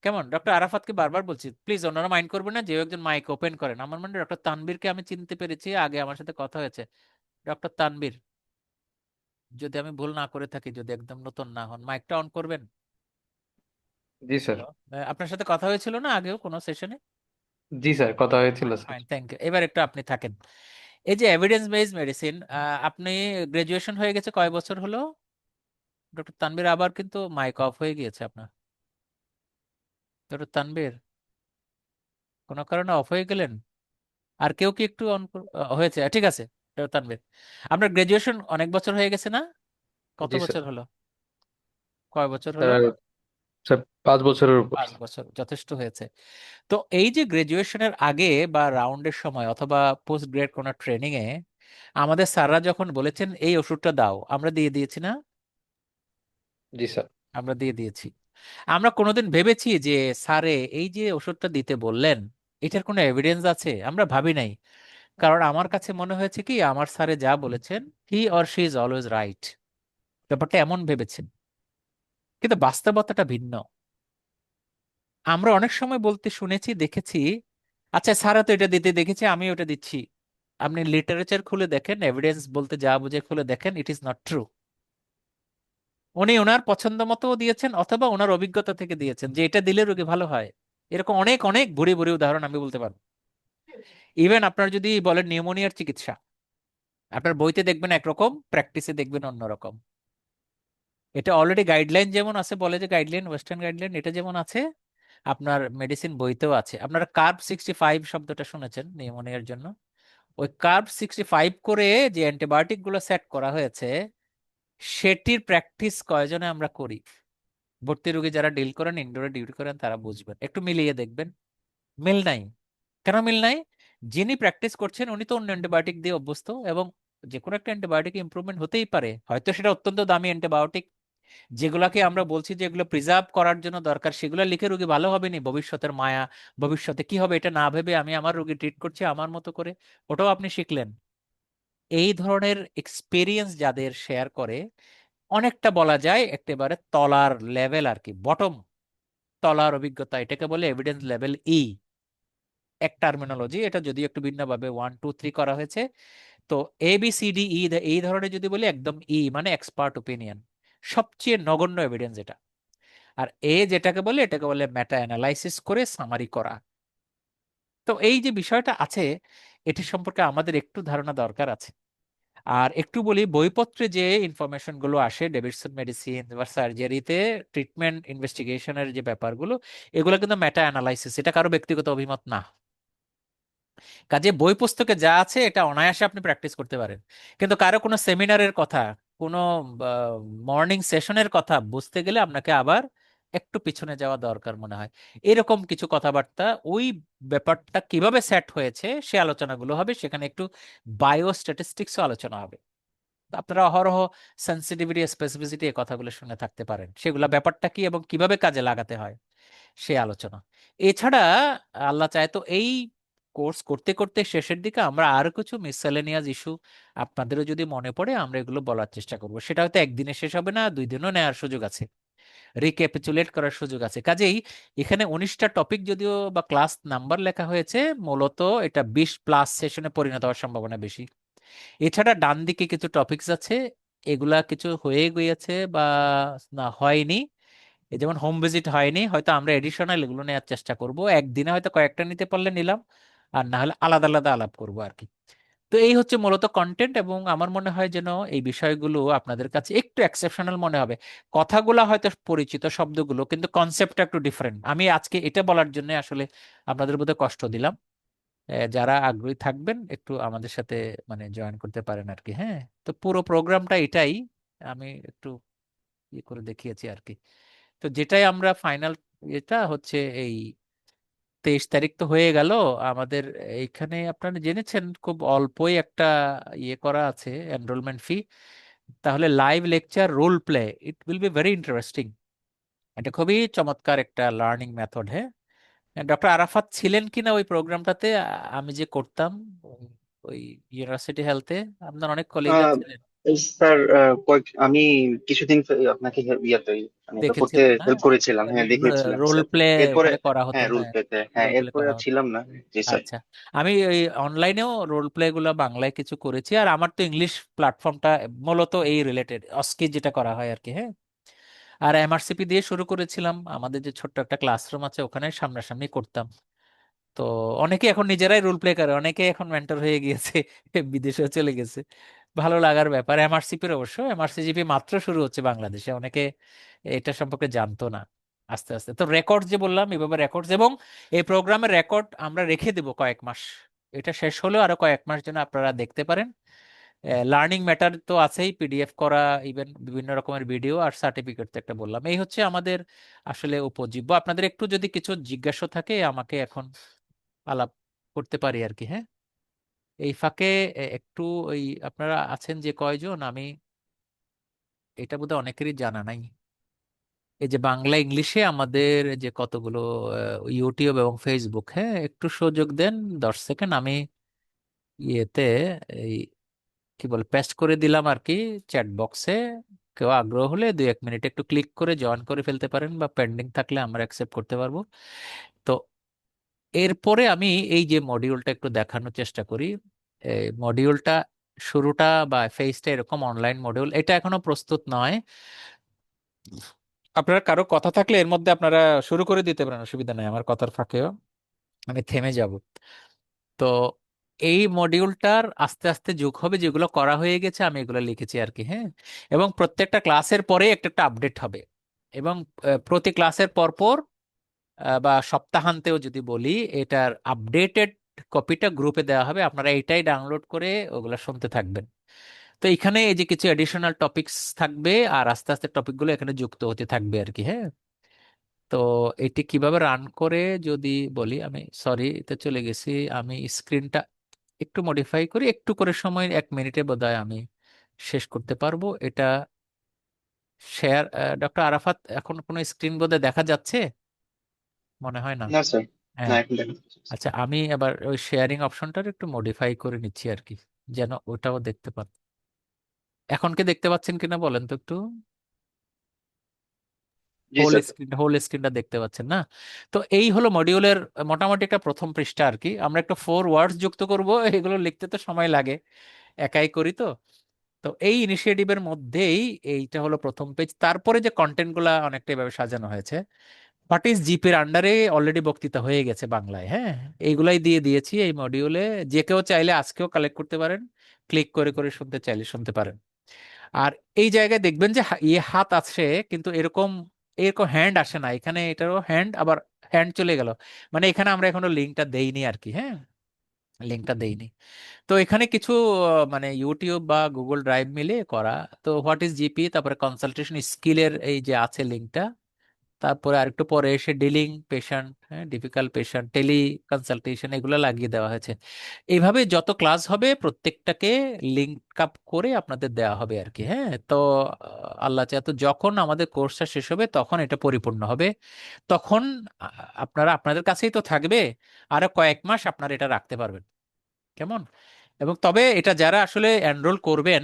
কেমন, ডক্টর আরাফাতকে বারবার বলছি প্লিজ ওনারা মাইন্ড করবেন না যে একজন মাইক ওপেন করেন। আমার মনে ডক্টর তানবীরকে আমি চিনতে পেরেছি, আগে আমার সাথে কথা হয়েছে। ডক্টর তানবীর, যদি আমি ভুল না করে থাকি, যদি একদম নতুন না হন, মাইকটা অন করবেন। জি স্যার। হ্যালো, আপনার সাথে কথা হয়েছিল না আগেও কোনো সেশনে? জি স্যার, কথা হয়েছিল fine sir. Fine, thank you. এবার একটু আপনি থাকেন। এই যে এভিডেন্স বেসড মেডিসিন, আপনি গ্রাজুয়েশন হয়ে গেছে কয় বছর হলো ডক্টর তানবীর? আবার কিন্তু মাইক অফ হয়ে গিয়েছে আপনার। ডক্টর তানবীর, কোনো কারণে অফ হয়ে গেলেন? আর কেউ কি একটু অন হয়েছে? ঠিক আছে। ডক্টর তানবীর, আপনার গ্রাজুয়েশন অনেক বছর হয়ে গেছে না? কত জি স্যার। বছর হলো, কয় বছর হলো? স্যার স্যার 5 বছরের উপর। 5 বছর যথেষ্ট হয়েছে। তো এই যে গ্রাজুয়েশনের আগে বা রাউন্ডের সময় অথবা পোস্ট গ্রেড কোনো ট্রেনিং এ আমাদের স্যাররা যখন বলেছেন এই ওষুধটা দাও, আমরা দিয়ে দিয়েছি না? জি স্যার। আমরা দিয়ে দিয়েছি। আমরা কোনোদিন ভেবেছি যে স্যারে এই যে ওষুধটা দিতে বললেন এটার কোনো এভিডেন্স আছে? আমরা ভাবি নাই। কারণ আমার কাছে মনে হয়েছে কি আমার স্যারে যা বলেছেন he or she is always right, ব্যাপারটা এমন ভেবেছেন। কিন্তু বাস্তবতাটা ভিন্ন। আমরা অনেক সময় বলতে শুনেছি দেখেছি, আচ্ছা স্যারা তো এটা দিতে দেখেছি আমি ওটা দিচ্ছি। আপনি লিটারেচার খুলে দেখেন, এভিডেন্স বলতে যা বুঝে খুলে দেখেন, ইট ইজ নট ট্রু। উনি ওনার পছন্দ মতো দিয়েছেন অথবা ওনার অভিজ্ঞতা থেকে দিয়েছেন যে এটা দিলে রোগী ভালো হয়। এরকম অনেক অনেক ভুরি ভুরি উদাহরণ আমি বলতে পারবো। ইভেন আপনার যদি বলেন নিউমোনিয়ার চিকিৎসা, আপনার বইতে দেখবেন একরকম, প্র্যাকটিসে দেখবেন অন্যরকম। এটা অলরেডি গাইডলাইন যেমন আছে, বলে যে গাইডলাইন, ওয়েস্টার্ন গাইডলাইন, এটা যেমন আছে আপনার মেডিসিন বইতেও আছে। আপনারা কার্ব 65 শব্দটা শুনেছেন নিউমোনিয়ার জন্য। ওই কার্ব 65 করে যে অ্যান্টিবায়োটিক গুলো সেট করা হয়েছে সেটির প্র্যাকটিস কয়জনে আমরা করি? ভর্তি রোগী যারা ডিল করেন, ইনডোরে ডিউটি করেন, তারা বুঝবেন, একটু মিলিয়ে দেখবেন। মিল নাই। কেন মিল নাই? যিনি প্র্যাকটিস করছেন উনি তো অন্য অ্যান্টিবায়োটিক দিয়ে অভ্যস্ত, এবং যে কোনো একটা অ্যান্টিবায়োটিক ইমপ্রুভমেন্ট হতেই পারে, হয়তো সেটা অত্যন্ত দামি অ্যান্টিবায়োটিক যেগুলাকে আমরা বলছি যে এগুলো প্রিজার্ভ করার জন্য দরকার, সেগুলো লিখে রোগী ভালো হবে নি, ভবিষ্যতের মায়া, ভবিষ্যতে কি হবে এটা না ভেবে আমি আমার রোগী ট্রিট করছি আমার মতো করে, ওটাও আপনি শিখলেন। এই ধরনের এক্সপেরিয়েন্স যাদের শেয়ার করে, অনেকটা বলা যায় একেবারে তলার লেভেল আর কি, বটম তলার অভিজ্ঞতা, এটাকে বলে এভিডেন্স লেভেল ই। এক টার্মিনোলজি এটা, যদিও একটু ভিন্নভাবে 1 2 3 করা হয়েছে। তো ABCDE এই ধরনের যদি বলি, একদম ই মানে এক্সপার্ট ওপিনিয়ন, সবচেয়ে নগণ্য এভিডেন্স এটা। আর যেটাকে বলে এটাকে বলে মেটা অ্যানালাইসিস করে সামারি করা। তো এই যে বিষয়টা আছে, এটি সম্পর্কে আমাদের একটু ধারণা দরকার আছে। আর একটু বলি, বইপত্রে যে ইনফরমেশন গুলো আসে ডেভিডসন মেডিসিন বা সার্জারিতে ট্রিটমেন্ট ইনভেস্টিগেশনের যে ব্যাপারগুলো, এগুলো কিন্তু মেটা অ্যানালাইসিস, এটা কারো ব্যক্তিগত অভিমত না। কাজে বই পুস্তকে যা আছে এটা অনায়াসে আপনি প্র্যাকটিস করতে পারেন। কিন্তু কারো কোনো সেমিনারের কথা, কোনো মর্নিং সেশনের কথা বুঝতে গেলে আপনাকে আবার একটু পিছনে যাওয়া দরকার মনে হয়। এরকম কিছু কথাবার্তা, ওই ব্যাপারটা কিভাবে সেট হয়েছে সে আলোচনাগুলো হবে, সেখানে একটু বায়ো স্ট্যাটিস্টিক্সও আলোচনা হবে। তো আপনারা অহরহ সেন্সিটিভিটি স্পেসিফিসিটি এই কথাগুলো শুনে থাকতে পারেন, সেগুলা ব্যাপারটা কি এবং কিভাবে কাজে লাগাতে হয় সে আলোচনা। এছাড়া আল্লাহ চায় তো এই কোর্স করতে করতে শেষের দিকে আমরা আরো কিছু মিসসেলেনিয়াস ইস্যু আপনাদেরও যদি মনে পড়ে আমরা এগুলো বলার চেষ্টা করব। সেটা হয়তো একদিনে শেষ হবে না, 2 দিনও নেওয়ার সুযোগ আছে, রিক্যাপিচুলেট করার সুযোগ আছে। কাজেই এখানে 19টা টপিক যদিও বা ক্লাস নাম্বার লেখা হয়েছে, মূলত এটা 20+ সেশনে পরিণত হওয়ার সম্ভাবনা বেশি। এছাড়া ডান দিকে কিছু টপিকস আছে, এগুলা কিছু হয়ে গিয়েছে বা না হয়নি, এই যেমন হোম ভিজিট হয়নি, হয়তো আমরা এডিশনাল এগুলো নেওয়ার চেষ্টা করব, একদিনে হয়তো কয়েকটা নিতে পারলে নিলাম, আর না হলে আলাদা আলাদা আলাপ করব আর কি। তো এই হচ্ছে মূলত কন্টেন্ট, এবং আমার মনে হয় যেন এই বিষয়গুলো আপনাদের কাছে একটু এক্সেপশনাল মনে হবে। কথাগুলো হয়তো পরিচিত শব্দগুলো, কিন্তু কনসেপ্টটা একটু ডিফারেন্ট। আমি আজকে এটা বলার জন্য আসলে আপনাদের বোধহয় কষ্ট দিলাম। যারা আগ্রহী থাকবেন একটু আমাদের সাথে মানে জয়েন করতে পারেন আর কি। হ্যাঁ, তো পুরো প্রোগ্রামটা এটাই, আমি একটু ইয়ে করে দেখিয়েছি আর কি। তো যেটাই আমরা ফাইনাল, এটা হচ্ছে এই 23 তারিখ তো হয়ে গেল আমাদের। এইখানে আপনারা জেনেছেন খুব অল্পই একটা ইয়ে করা আছে, এনরোলমেন্ট ফি। তাহলে live lecture role play, it will be very interesting. এটা খুবই চমৎকার একটা লার্নিং মেথড। হ্যাঁ, ডক্টর আরাফাত ছিলেন কিনা ওই প্রোগ্রামটাতে? আমি যে করতাম ওই ইউনিভার্সিটি হেলথে, আপনার অনেক কলিগ আহ আছিলেন। স্যার, আমি কিছুদিন আপনাকে ইয়াতে মানে এটা করতে দেখেছিলেন না? হেল্প করেছিলাম, হ্যাঁ দেখিয়েছিলাম রোল স্যার। প্লে এরপরে ওখানে করা হতো, হ্যাঁ রুল হ্যাঁ। পেতে, হ্যাঁ রোল প্লে এরপরে করা আর হতো। ছিলাম না। জি স্যার। আচ্ছা, আমি ওই অনলাইনেও রোল প্লে গুলো বাংলায় কিছু করেছি, আর আমার তো ইংলিশ প্ল্যাটফর্মটা মূলত এই রিলেটেড অস্কি যেটা করা হয় আর কি। হ্যাঁ, আর এমআরসিপি দিয়ে শুরু করেছিলাম, আমাদের যে ছোট্ট একটা ক্লাসরুম আছে ওখানে সামনাসামনি করতাম। তো অনেকে এখন নিজেরাই রোল প্লে করে, অনেকে এখন মেন্টর হয়ে গিয়েছে, বিদেশেও চলে গেছে। ভালো লাগার ব্যাপার। এমআরসিপির অবশ্য এমআরসিজিপি মাত্র শুরু হচ্ছে বাংলাদেশে, অনেকে এটা সম্পর্কে জানতো না। আস্তে আস্তে তো রেকর্ড যে বললাম, এভাবে রেকর্ডস এবং এই প্রোগ্রামের রেকর্ড আমরা রেখে দেব কয়েক মাস। এটা শেষ হলেও আরো কয়েক মাস যেন আপনারা দেখতে পারেন। লার্নিং ম্যাটার তো আছেই, পিডিএফ করা, ইভেন বিভিন্ন রকমের ভিডিও আর সার্টিফিকেট তো একটা বললাম। এই হচ্ছে আমাদের আসলে উপজীব্য। আপনাদের একটু যদি কিছু জিজ্ঞাসা থাকে আমাকে এখন আলাপ করতে পারি আর কি। হ্যাঁ, এই ফাঁকে একটু ওই আপনারা আছেন যে কয়জন, আমি এটা বোধহয় অনেকেরই জানা নাই, এই যে বাংলা ইংলিশে আমাদের যে কতগুলো ইউটিউব এবং ফেসবুক, হ্যাঁ একটু সুযোগ দেন, 10 সেকেন্ড আমি ইয়েতে এই কি বলে পেস্ট করে দিলাম আর কি চ্যাট বক্সে। কেউ আগ্রহ হলে 2-1 মিনিট একটু ক্লিক করে জয়েন করে ফেলতে পারেন, বা পেন্ডিং থাকলে আমরা অ্যাকসেপ্ট করতে পারবো। তো এরপরে আমি এই যে মডিউলটা একটু দেখানোর চেষ্টা করি। এই মডিউলটা শুরুটা বা ফেজটা এরকম অনলাইন মডিউল, এটা এখনো প্রস্তুত নয়। আপনারা কারো কথা থাকলে এর মধ্যে আপনারা শুরু করে দিতে পারেন, অসুবিধা নেই, আমার কথার ফাঁকেও আমি থেমে যাব। তো এই মডিউলটার আস্তে আস্তে যোগ হবে, যেগুলো করা হয়ে গেছে আমি এগুলো লিখেছি আর কি। হ্যাঁ, এবং প্রত্যেকটা ক্লাসের পরে একটা একটা আপডেট হবে, এবং প্রতি ক্লাসের পর পর বা সপ্তাহান্তেও যদি বলি, এটার আপডেটেড কপিটা গ্রুপে দেওয়া হবে, আপনারা এটাই ডাউনলোড করে ওগুলো শুনতে থাকবেন। তো এখানে এই যে কিছু এডিশনাল টপিকস থাকবে, আর আস্তে আস্তে টপিকগুলো এখানে যুক্ত হতে থাকবে আর কি। হ্যাঁ, তো এটি কিভাবে রান করে যদি বলি, আমি সরি এতে চলে গেছি, আমি স্ক্রিনটা একটু মডিফাই করি, একটু করে সময় 1 মিনিটে বোধহয় আমি শেষ করতে পারবো এটা। শেয়ার, ডক্টর আরাফাত, এখন কোনো স্ক্রিন বোধহয় দেখা যাচ্ছে মনে হয় না। না স্যার, না হ্যাঁ, এখন দেখা যাচ্ছে না। আচ্ছা, আমি এবার ওই শেয়ারিং অপশনটার একটু মডিফাই করে নিচ্ছি আর কি, যেন ওটাও দেখতে পান। এখন কি দেখতে পাচ্ছেন কিনা বলেন তো একটু। জি স্যার। হোল স্ক্রিনটা দেখতে পাচ্ছেন না? তো এই হলো মডিউলের মোটামুটি একটা প্রথম পৃষ্ঠা আর কি। আমরা একটা 4 ওয়ার্ডস যুক্ত করব, এগুলো লিখতে তো সময় লাগে, একাই করি তো। তো এই ইনিশিয়েটিভের মধ্যেই এইটা হলো প্রথম পেজ। তারপরে যে কন্টেন্ট গুলা অনেকটা এভাবে সাজানো হয়েছে। হোয়াট ইজ জিপির আন্ডারে অলরেডি বক্তৃতা হয়ে গেছে বাংলায়। হ্যাঁ, এইগুলাই দিয়ে দিয়েছি এই মডিউলে। যে কেউ চাইলে আজকেও কালেক্ট করতে পারেন, ক্লিক করে করে শুনতে চাইলে শুনতে পারেন। আর এই জায়গায় দেখবেন যে ইয়ে হাত আছে, কিন্তু এরকম এরকম হ্যান্ড আসে না এখানে, এটারও হ্যান্ড, আবার হ্যান্ড চলে গেল, মানে এখানে আমরা এখনো লিঙ্কটা দেইনি আর কি। হ্যাঁ, লিঙ্কটা দেইনি। তো এখানে কিছু মানে ইউটিউব বা গুগল ড্রাইভ মিলে করা। তো হোয়াট ইজ জিপি, তারপরে কনসালটেশন স্কিলের এই যে আছে লিঙ্কটা, তারপরে আরেকটু পরে এসে ডিলিং পেশেন্ট, হ্যাঁ ডিফিকাল্ট পেশেন্ট, টেলি কনসালটেশন, এগুলো লাগিয়ে দেওয়া হয়েছে। এইভাবে যত ক্লাস হবে প্রত্যেকটাকে লিঙ্ক আপ করে আপনাদের দেওয়া হবে আর কি। হ্যাঁ, তো আল্লাহ চাহে তো যখন আমাদের কোর্সটা শেষ হবে তখন এটা পরিপূর্ণ হবে। তখন আপনারা আপনাদের কাছেই তো থাকবে, আরো কয়েক মাস আপনারা এটা রাখতে পারবেন। কেমন? এবং তবে এটা যারা আসলে এনরোল করবেন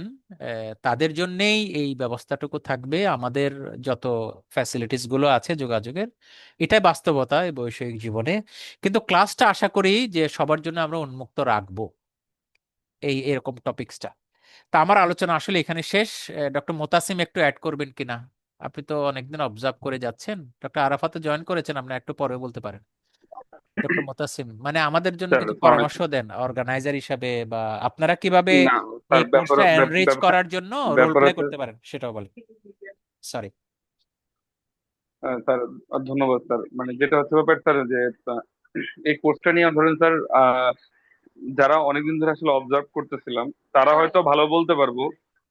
তাদের জন্যেই এই ব্যবস্থাটুকু থাকবে, আমাদের যত ফ্যাসিলিটিস গুলো আছে যোগাযোগের, এটাই বাস্তবতা এই বৈষয়িক জীবনে। কিন্তু ক্লাসটা আশা করি যে সবার জন্য আমরা উন্মুক্ত রাখবো, এই এরকম টপিকসটা। তা আমার আলোচনা আসলে এখানে শেষ। ডক্টর মোতাসিম একটু অ্যাড করবেন কিনা? আপনি তো অনেকদিন অবজার্ভ করে যাচ্ছেন, ডক্টর আরাফাতে জয়েন করেছেন, আপনি একটু পরে বলতে পারেন। ডক্টর মোতাসিম মানে আমাদের জন্য স্যার কিছু আসসালামু পরামর্শ আলাইকুম। দেন অর্গানাইজার হিসাবে, বা আপনারা কিভাবে না এই স্যার, কোর্সটা এনরিচ করার জন্য রোল ব্যাপার প্লে হচ্ছে করতে পারেন সেটাও বলেন। সরি। স্যার, ধন্যবাদ স্যার। মানে যেটা হচ্ছে ব্যাপার স্যার, যে আহ, এই কোর্সটা নিয়ে ধরেন স্যার, যারা অনেকদিন ধরে আসলে অবজার্ভ করতেছিলাম, তারা হয়তো ভালো বলতে পারবো,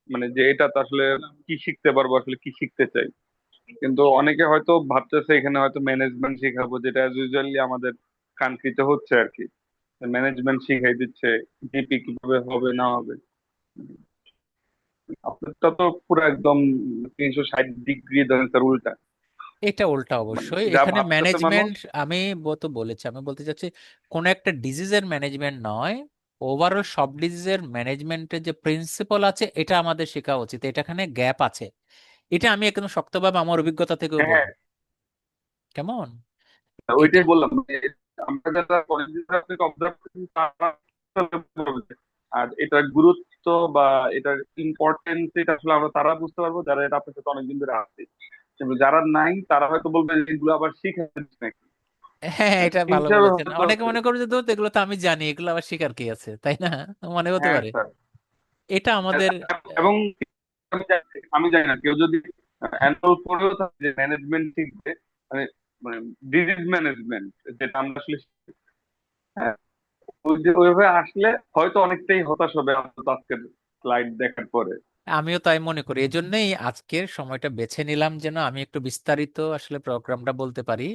মানে যে এটা তো আসলে কি শিখতে পারবো, আসলে কি শিখতে চাই। কিন্তু অনেকে হয়তো ভাবতেছে এখানে হয়তো ম্যানেজমেন্ট শেখাবো, যেটা ইউজুয়ালি আমাদের কান্ট্রিতে হচ্ছে আর কি। ম্যানেজমেন্ট শিখাই দিচ্ছে, জিপি কিভাবে হবে না হবে। আপনারটা তো পুরো একদম 360 ডিগ্রি ধরেন স্যার উল্টা। এটা উল্টা মানে অবশ্যই, যা এখানে ভাবতেছে মানুষ। ম্যানেজমেন্ট আমি তো বলেছি, আমি বলতে চাচ্ছি কোন একটা ডিজিজের ম্যানেজমেন্ট নয়, ওভারঅল সব ডিজিজের ম্যানেজমেন্টের যে প্রিন্সিপাল আছে এটা আমাদের শেখা উচিত, এটা এখানে গ্যাপ আছে। এটা আমি একদম শক্তভাবে আমার অভিজ্ঞতা থেকেও হ্যাঁ, বলবো। কেমন? এটা ওইটাই বললাম, মানে আমরা যারা কলেজে আপনাকে অবজার্ভ করছি তারা বলবে। আর এটার গুরুত্ব বা এটার ইম্পর্টেন্স, এটা আসলে আমরা তারা বুঝতে পারবো যারা এটা আপনার সাথে অনেকদিন ধরে আছে। কিন্তু যারা নাই তারা হয়তো বলবে যে এগুলো আবার শিখে নাকি। হ্যাঁ, এটা ভালো হিসাবে বলেছেন। হয়তো অনেকে আছে। মনে করবে যে ধুর, এগুলো তো আমি জানি, এগুলো আবার শেখার কি আছে, তাই না? মনে হতে হ্যাঁ পারে। স্যার। এটা আমাদের এবং আমি জানি না কেউ যদি এনরোল করেও থাকে যে ম্যানেজমেন্ট শিখবে, মানে মানে ডিজিজ ম্যানেজমেন্ট, যেটা আমরা আসলে হ্যাঁ, ওইভাবে আসলে হয়তো অনেকটাই হতাশ হবে আমাদের আজকের স্লাইড দেখার পরে। আমিও তাই মনে করি, এজন্যই আজকের সময়টা বেছে নিলাম যেন আমি একটু বিস্তারিত আসলে প্রোগ্রামটা বলতে পারি।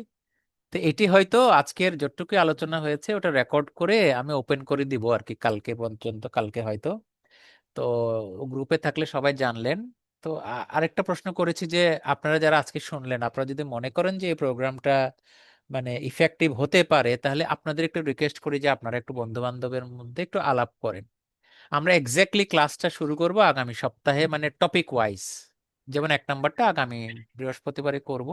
তো এটি হয়তো আজকের যতটুকু আলোচনা হয়েছে ওটা রেকর্ড করে আমি ওপেন করে দিব আর কি, কালকে পর্যন্ত, কালকে হয়তো। তো গ্রুপে থাকলে সবাই জানলেন। তো আরেকটা প্রশ্ন করেছি যে আপনারা যারা আজকে শুনলেন, আপনারা যদি মনে করেন যে এই প্রোগ্রামটা মানে ইফেক্টিভ হতে পারে, তাহলে আপনাদের একটু রিকোয়েস্ট করি যে আপনারা একটু বন্ধু বান্ধবের মধ্যে একটু আলাপ করেন। আমরা এক্স্যাক্টলি ক্লাসটা শুরু করব আগামী সপ্তাহে, মানে টপিক ওয়াইজ। যেমন 1 নম্বরটা আগামী বৃহস্পতিবারে করব।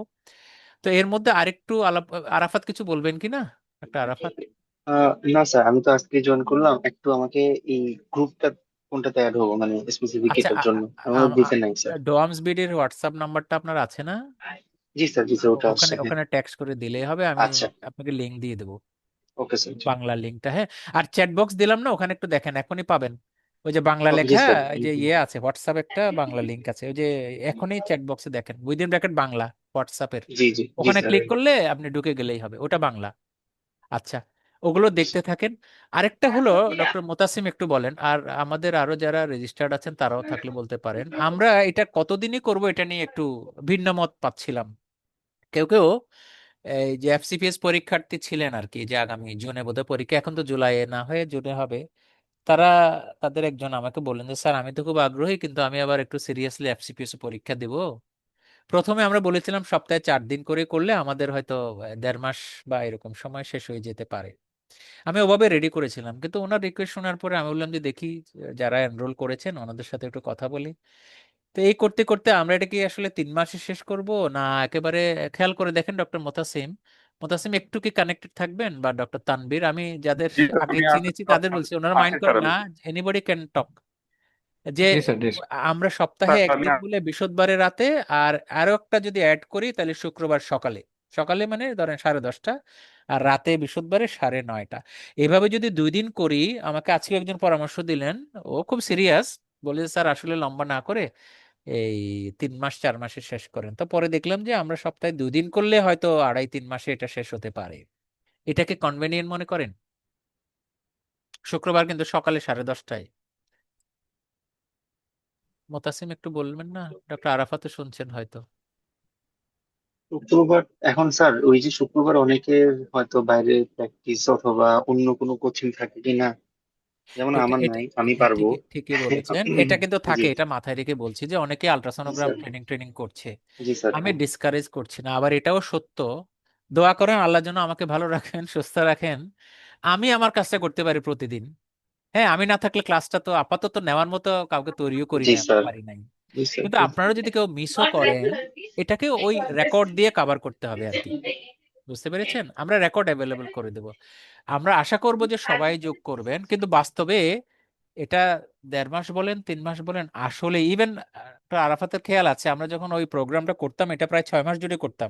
তো এর মধ্যে আরেকটু আলাপ, আরাফাত কিছু বলবেন কি না? একটা আরাফাত। না স্যার, আমি তো আজকে জয়েন করলাম, একটু আমাকে এই গ্রুপটা কোনটাতে অ্যাড হবো মানে স্পেসিফিক আচ্ছা, এটার জন্য আমার দেখে নাই স্যার। ডোয়ামস বিডির হোয়াটসঅ্যাপ নাম্বারটা আপনার আছে না? জি স্যার, জি স্যার, ওটা আসছে, ওখানে হ্যাঁ। ওখানে টেক্সট করে দিলেই হবে, আমি আচ্ছা, আপনাকে লিংক দিয়ে দেবো, ওকে স্যার। বাংলা লিঙ্কটা। হ্যাঁ, আর চ্যাট বক্স দিলাম না, ওখানে একটু দেখেন, এখনই পাবেন। ওই যে বাংলা জি লেখা, স্যার। ওই যে ইয়ে আছে, হোয়াটসঅ্যাপ একটা বাংলা লিঙ্ক আছে, ওই যে এখনই চ্যাট বক্সে দেখেন, উইদিন ব্র্যাকেট বাংলা, হোয়াটসঅ্যাপের জি জি জি ওখানে স্যার। ক্লিক করলে আপনি ঢুকে গেলেই হবে, ওটা বাংলা। আচ্ছা, ওগুলো দেখতে থাকেন। আরেকটা হলো, ডক্টর মোতাসিম একটু বলেন, আর আমাদের আরো যারা রেজিস্টার্ড আছেন তারাও থাকলে বলতে পারেন, আমরা এটা কতদিনই করব এটা নিয়ে একটু ভিন্ন মত পাচ্ছিলাম। কেউ কেউ এই যে এফসিপিএস পরীক্ষার্থী ছিলেন আর কি, যে আগামী জুনে বোধহয় পরীক্ষা, এখন তো জুলাইয়ে না হয়ে জুনে হবে, তারা, তাদের একজন আমাকে বললেন যে স্যার আমি তো খুব আগ্রহী, কিন্তু আমি আবার একটু সিরিয়াসলি এফসিপিএস পরীক্ষা দিব। প্রথমে আমরা বলেছিলাম সপ্তাহে 4 দিন করে করলে আমাদের হয়তো 1.5 মাস বা এরকম সময় শেষ হয়ে যেতে পারে। আমি ওভাবে রেডি করেছিলাম, কিন্তু ওনার রিকোয়েস্ট শোনার পরে আমি বললাম যে দেখি যারা এনরোল করেছেন ওনাদের সাথে একটু কথা বলি। তো এই করতে করতে আমরা এটা কি আসলে 3 মাসে শেষ করব না একেবারে? খেয়াল করে দেখেন ডক্টর মোতাসিম, মোতাসিম একটু কি কানেক্টেড থাকবেন, বা ডক্টর তানবীর, আমি যাদের জি স্যার, আগে আমি চিনেছি তাদের বলছি, ওনারা আছি মাইন্ড স্যার। করেন আমি না, এনিবডি ক্যান টক, যে জি স্যার, জি স্যার। আমরা সপ্তাহে স্যার, আমি একদিন বলে বৃহস্পতিবারে রাতে, আর আরো একটা যদি অ্যাড করি তাহলে শুক্রবার সকালে, সকালে মানে ধরেন 10:30, আর রাতে বৃহস্পতিবারে 9:30। এভাবে যদি 2 দিন করি, আমাকে আজকে একজন পরামর্শ দিলেন, ও খুব সিরিয়াস, বলে যে, স্যার আসলে লম্বা না করে এই 3 মাস 4 মাসে শেষ করেন। তো পরে দেখলাম যে আমরা সপ্তাহে 2 দিন করলে হয়তো 2.5-3 মাসে এটা শেষ হতে পারে। এটাকে কনভেনিয়েন্ট মনে করেন? শুক্রবার কিন্তু সকালে 10:30। মোতাসিম একটু বলবেন না? ডক্টর আরাফাতও শুনছেন হয়তো। শুক্রবার, এখন স্যার ওই যে শুক্রবার অনেকের হয়তো বাইরে প্র্যাকটিস অথবা অন্য কোনো কোচিং থাকে কিনা, যেমন এটা আমার এটা নাই, আমি হ্যাঁ, পারবো। ঠিকই ঠিকই বলেছেন, এটা কিন্তু জি থাকে, এটা মাথায় রেখে বলছি যে অনেকে জি আল্ট্রাসোনোগ্রাম স্যার। ট্রেনিং ট্রেনিং করছে। জি স্যার, আমি হ্যাঁ। ডিসকারেজ করছি না, আবার এটাও সত্য, দোয়া করেন আল্লাহ যেন আমাকে ভালো রাখেন, সুস্থ রাখেন, আমি আমার কাজটা করতে পারি প্রতিদিন। হ্যাঁ, আমি না থাকলে ক্লাসটা তো আপাতত নেওয়ার মতো কাউকে তৈরিও করি জি নাই, আমি স্যার। পারি নাই। জি স্যার। কিন্তু আপনারা যদি কেউ মিসও করেন, এটাকে ওই রেকর্ড দিয়ে কভার করতে হবে আর কি। বুঝতে পেরেছেন? আমরা রেকর্ড অ্যাভেলেবল করে দেব। আমরা আশা করব যে সবাই যোগ করবেন, কিন্তু বাস্তবে এটা 1.5 মাস বলেন 3 মাস বলেন, আসলে ইভেন আরাফাতের খেয়াল আছে, আমরা যখন ওই প্রোগ্রামটা করতাম এটা প্রায় 6 মাস জুড়ে করতাম,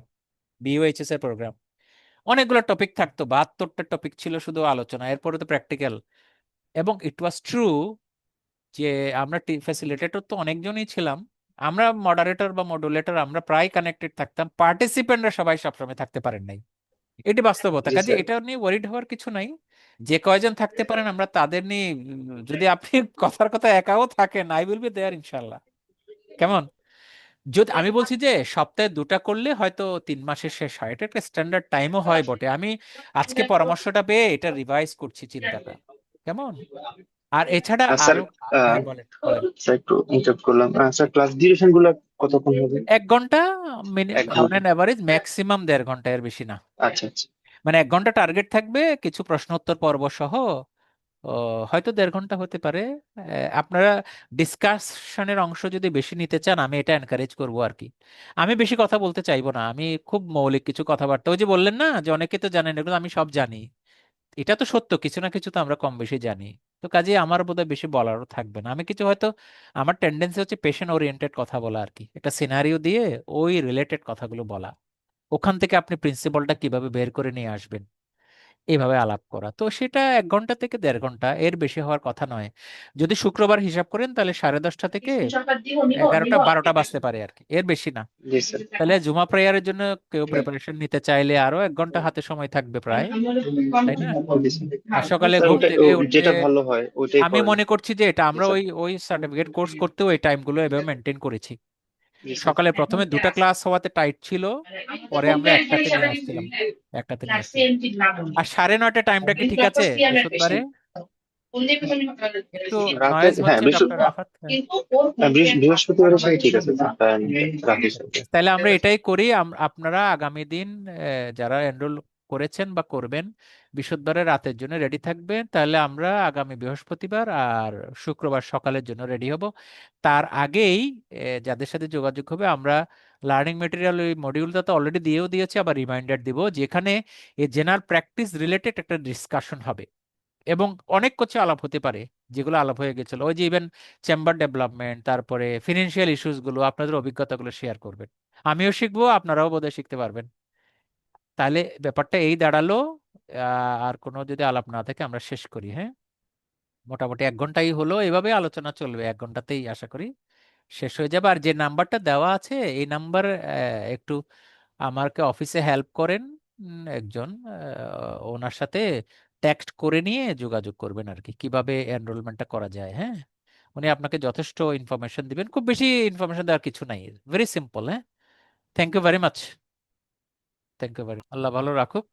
বিওএইচএস এর প্রোগ্রাম। অনেকগুলো টপিক থাকতো, 72টা টপিক ছিল শুধু আলোচনা, এরপরে তো প্র্যাকটিক্যাল। এবং ইট ওয়াজ ট্রু যে আমরা ফ্যাসিলিটেটর তো অনেকজনই ছিলাম, আমরা মডারেটর বা মডুলেটর আমরা প্রায় কানেক্টেড থাকতাম, পার্টিসিপেন্টরা সবাই সবসময় থাকতে পারেন নাই। এটি বাস্তবতা, জি কাজে স্যার। এটা নিয়ে ওয়ারিড হওয়ার কিছু নাই। যে কয়জন থাকতে পারেন আমরা তাদের নিয়ে, যদি আপনি কথার কথা একাও থাকেন, আই উইল বি দেয়ার ইনশাল্লাহ। কেমন? যদি আমি বলছি যে সপ্তাহে 2টা করলে হয়তো 3 মাসে শেষ হয়, এটা একটা স্ট্যান্ডার্ড টাইমও হয় বটে। আমি আজকে পরামর্শটা পেয়ে এটা রিভাইজ করছি চিন্তাটা। কেমন? আর এছাড়া স্যার, আরো, আহ, হ্যাঁ বলেন বলেন। স্যার একটু ইন্টারাপ্ট করলাম, স্যার ক্লাস ডিউরেশন গুলো কতক্ষণ হবে? 1 ঘন্টা, এক অন ঘন্টা অ্যান অ্যাভারেজ, ম্যাক্সিমাম 1.5 ঘন্টা, এর বেশি না। আচ্ছা আচ্ছা। মানে 1 ঘন্টা টার্গেট থাকবে, কিছু প্রশ্ন উত্তর পর্ব সহ। ও, হয়তো 1.5 ঘন্টা হতে পারে। আপনারা ডিসকাশনের অংশ যদি বেশি নিতে চান, আমি এটা এনকারেজ করবো আর কি। আমি বেশি কথা বলতে চাইবো না, আমি খুব মৌলিক কিছু কথাবার্তা, ওই যে বললেন না যে অনেকে তো জানেন, এগুলো আমি সব জানি, এটা তো সত্য, কিছু না কিছু তো আমরা কম বেশি জানি। তো কাজে আমার বোধহয় বেশি বলারও থাকবে না, আমি কিছু হয়তো, আমার টেন্ডেন্সি হচ্ছে পেশেন্ট ওরিয়েন্টেড কথা বলা আর কি, একটা সিনারিও দিয়ে ওই রিলেটেড কথাগুলো বলা, ওখান থেকে আপনি প্রিন্সিপালটা কিভাবে বের করে নিয়ে আসবেন, এইভাবে আলাপ করা। তো সেটা 1 ঘন্টা থেকে 1.5 ঘন্টা, এর বেশি হওয়ার কথা নয়। যদি শুক্রবার হিসাব করেন তাহলে 10:30 থেকে 11টা 12টা বাজতে পারে আর কি, এর বেশি না। জি স্যার। তাহলে জুমা প্রেয়ারের জন্য কেউ প্রিপারেশন নিতে চাইলে আরো 1 ঘন্টা হাতে সময় থাকবে প্রায়, তাই না? জি স্যার। আর সকালে স্যার ঘুম ওটা থেকে উঠে যেটা ভালো হয় ওইটাই আমি করেন। মনে করছি যে এটা জি আমরা স্যার। ওই ওই সার্টিফিকেট কোর্স করতেও এই টাইমগুলো এভাবে মেনটেন করেছি। জি স্যার। সকালে প্রথমে 2টা ক্লাস হওয়াতে টাইট ছিল, পরে আমরা একটাতে নিয়ে আসছিলাম, একটাতে নিয়ে আসছিলাম। আর 9:30 টাইমটা কি ঠিক আছে বৃহস্পতিবারে? একটু রাতে, নয়েজ হ্যাঁ হচ্ছে ডক্টর রাফাত, হ্যাঁ। বৃহস্পতিবার সময় ঠিক আছে স্যার, রাতে আচ্ছা স্যার। ঠিক আছে, তাহলে আমরা এটাই করি। আপনারা আগামী দিন যারা এনরোল করেছেন বা করবেন বৃহস্পতিবারের রাতের জন্য রেডি থাকবেন, তাহলে আমরা আগামী বৃহস্পতিবার আর শুক্রবার সকালের জন্য রেডি হব। তার আগেই যাদের সাথে যোগাযোগ হবে আমরা লার্নিং মেটেরিয়াল ওই মডিউলটা তো অলরেডি দিয়েও দিয়েছি, আবার রিমাইন্ডার দিব, যেখানে এই জেনারেল প্র্যাকটিস রিলেটেড একটা ডিসকাশন হবে এবং অনেক কিছু আলাপ হতে পারে যেগুলো আলাপ হয়ে গেছিল। ওই যে ইভেন চেম্বার ডেভেলপমেন্ট, তারপরে ফিনান্সিয়াল ইস্যুস গুলো, আপনাদের অভিজ্ঞতাগুলো শেয়ার করবেন। আমিও শিখবো, আপনারাও বোধহয় শিখতে পারবেন। তাহলে ব্যাপারটা এই দাঁড়ালো। আর কোনো যদি আলাপ না থাকে আমরা শেষ করি, হ্যাঁ? মোটামুটি 1 ঘন্টাই হলো, এভাবে আলোচনা চলবে, 1 ঘন্টাতেই আশা করি শেষ হয়ে যাবে। আর যে নাম্বারটা দেওয়া আছে এই নাম্বার একটু আমাকে অফিসে হেল্প করেন, একজন ওনার সাথে টেক্সট করে নিয়ে যোগাযোগ করবেন আর কি, কিভাবে এনরোলমেন্টটা করা যায়, হ্যাঁ? উনি আপনাকে যথেষ্ট ইনফরমেশন দিবেন, খুব বেশি ইনফরমেশন দেওয়ার কিছু নাই, ভেরি সিম্পল, হ্যাঁ। Thank you very much, thank you very, আল্লাহ ভালো রাখুক।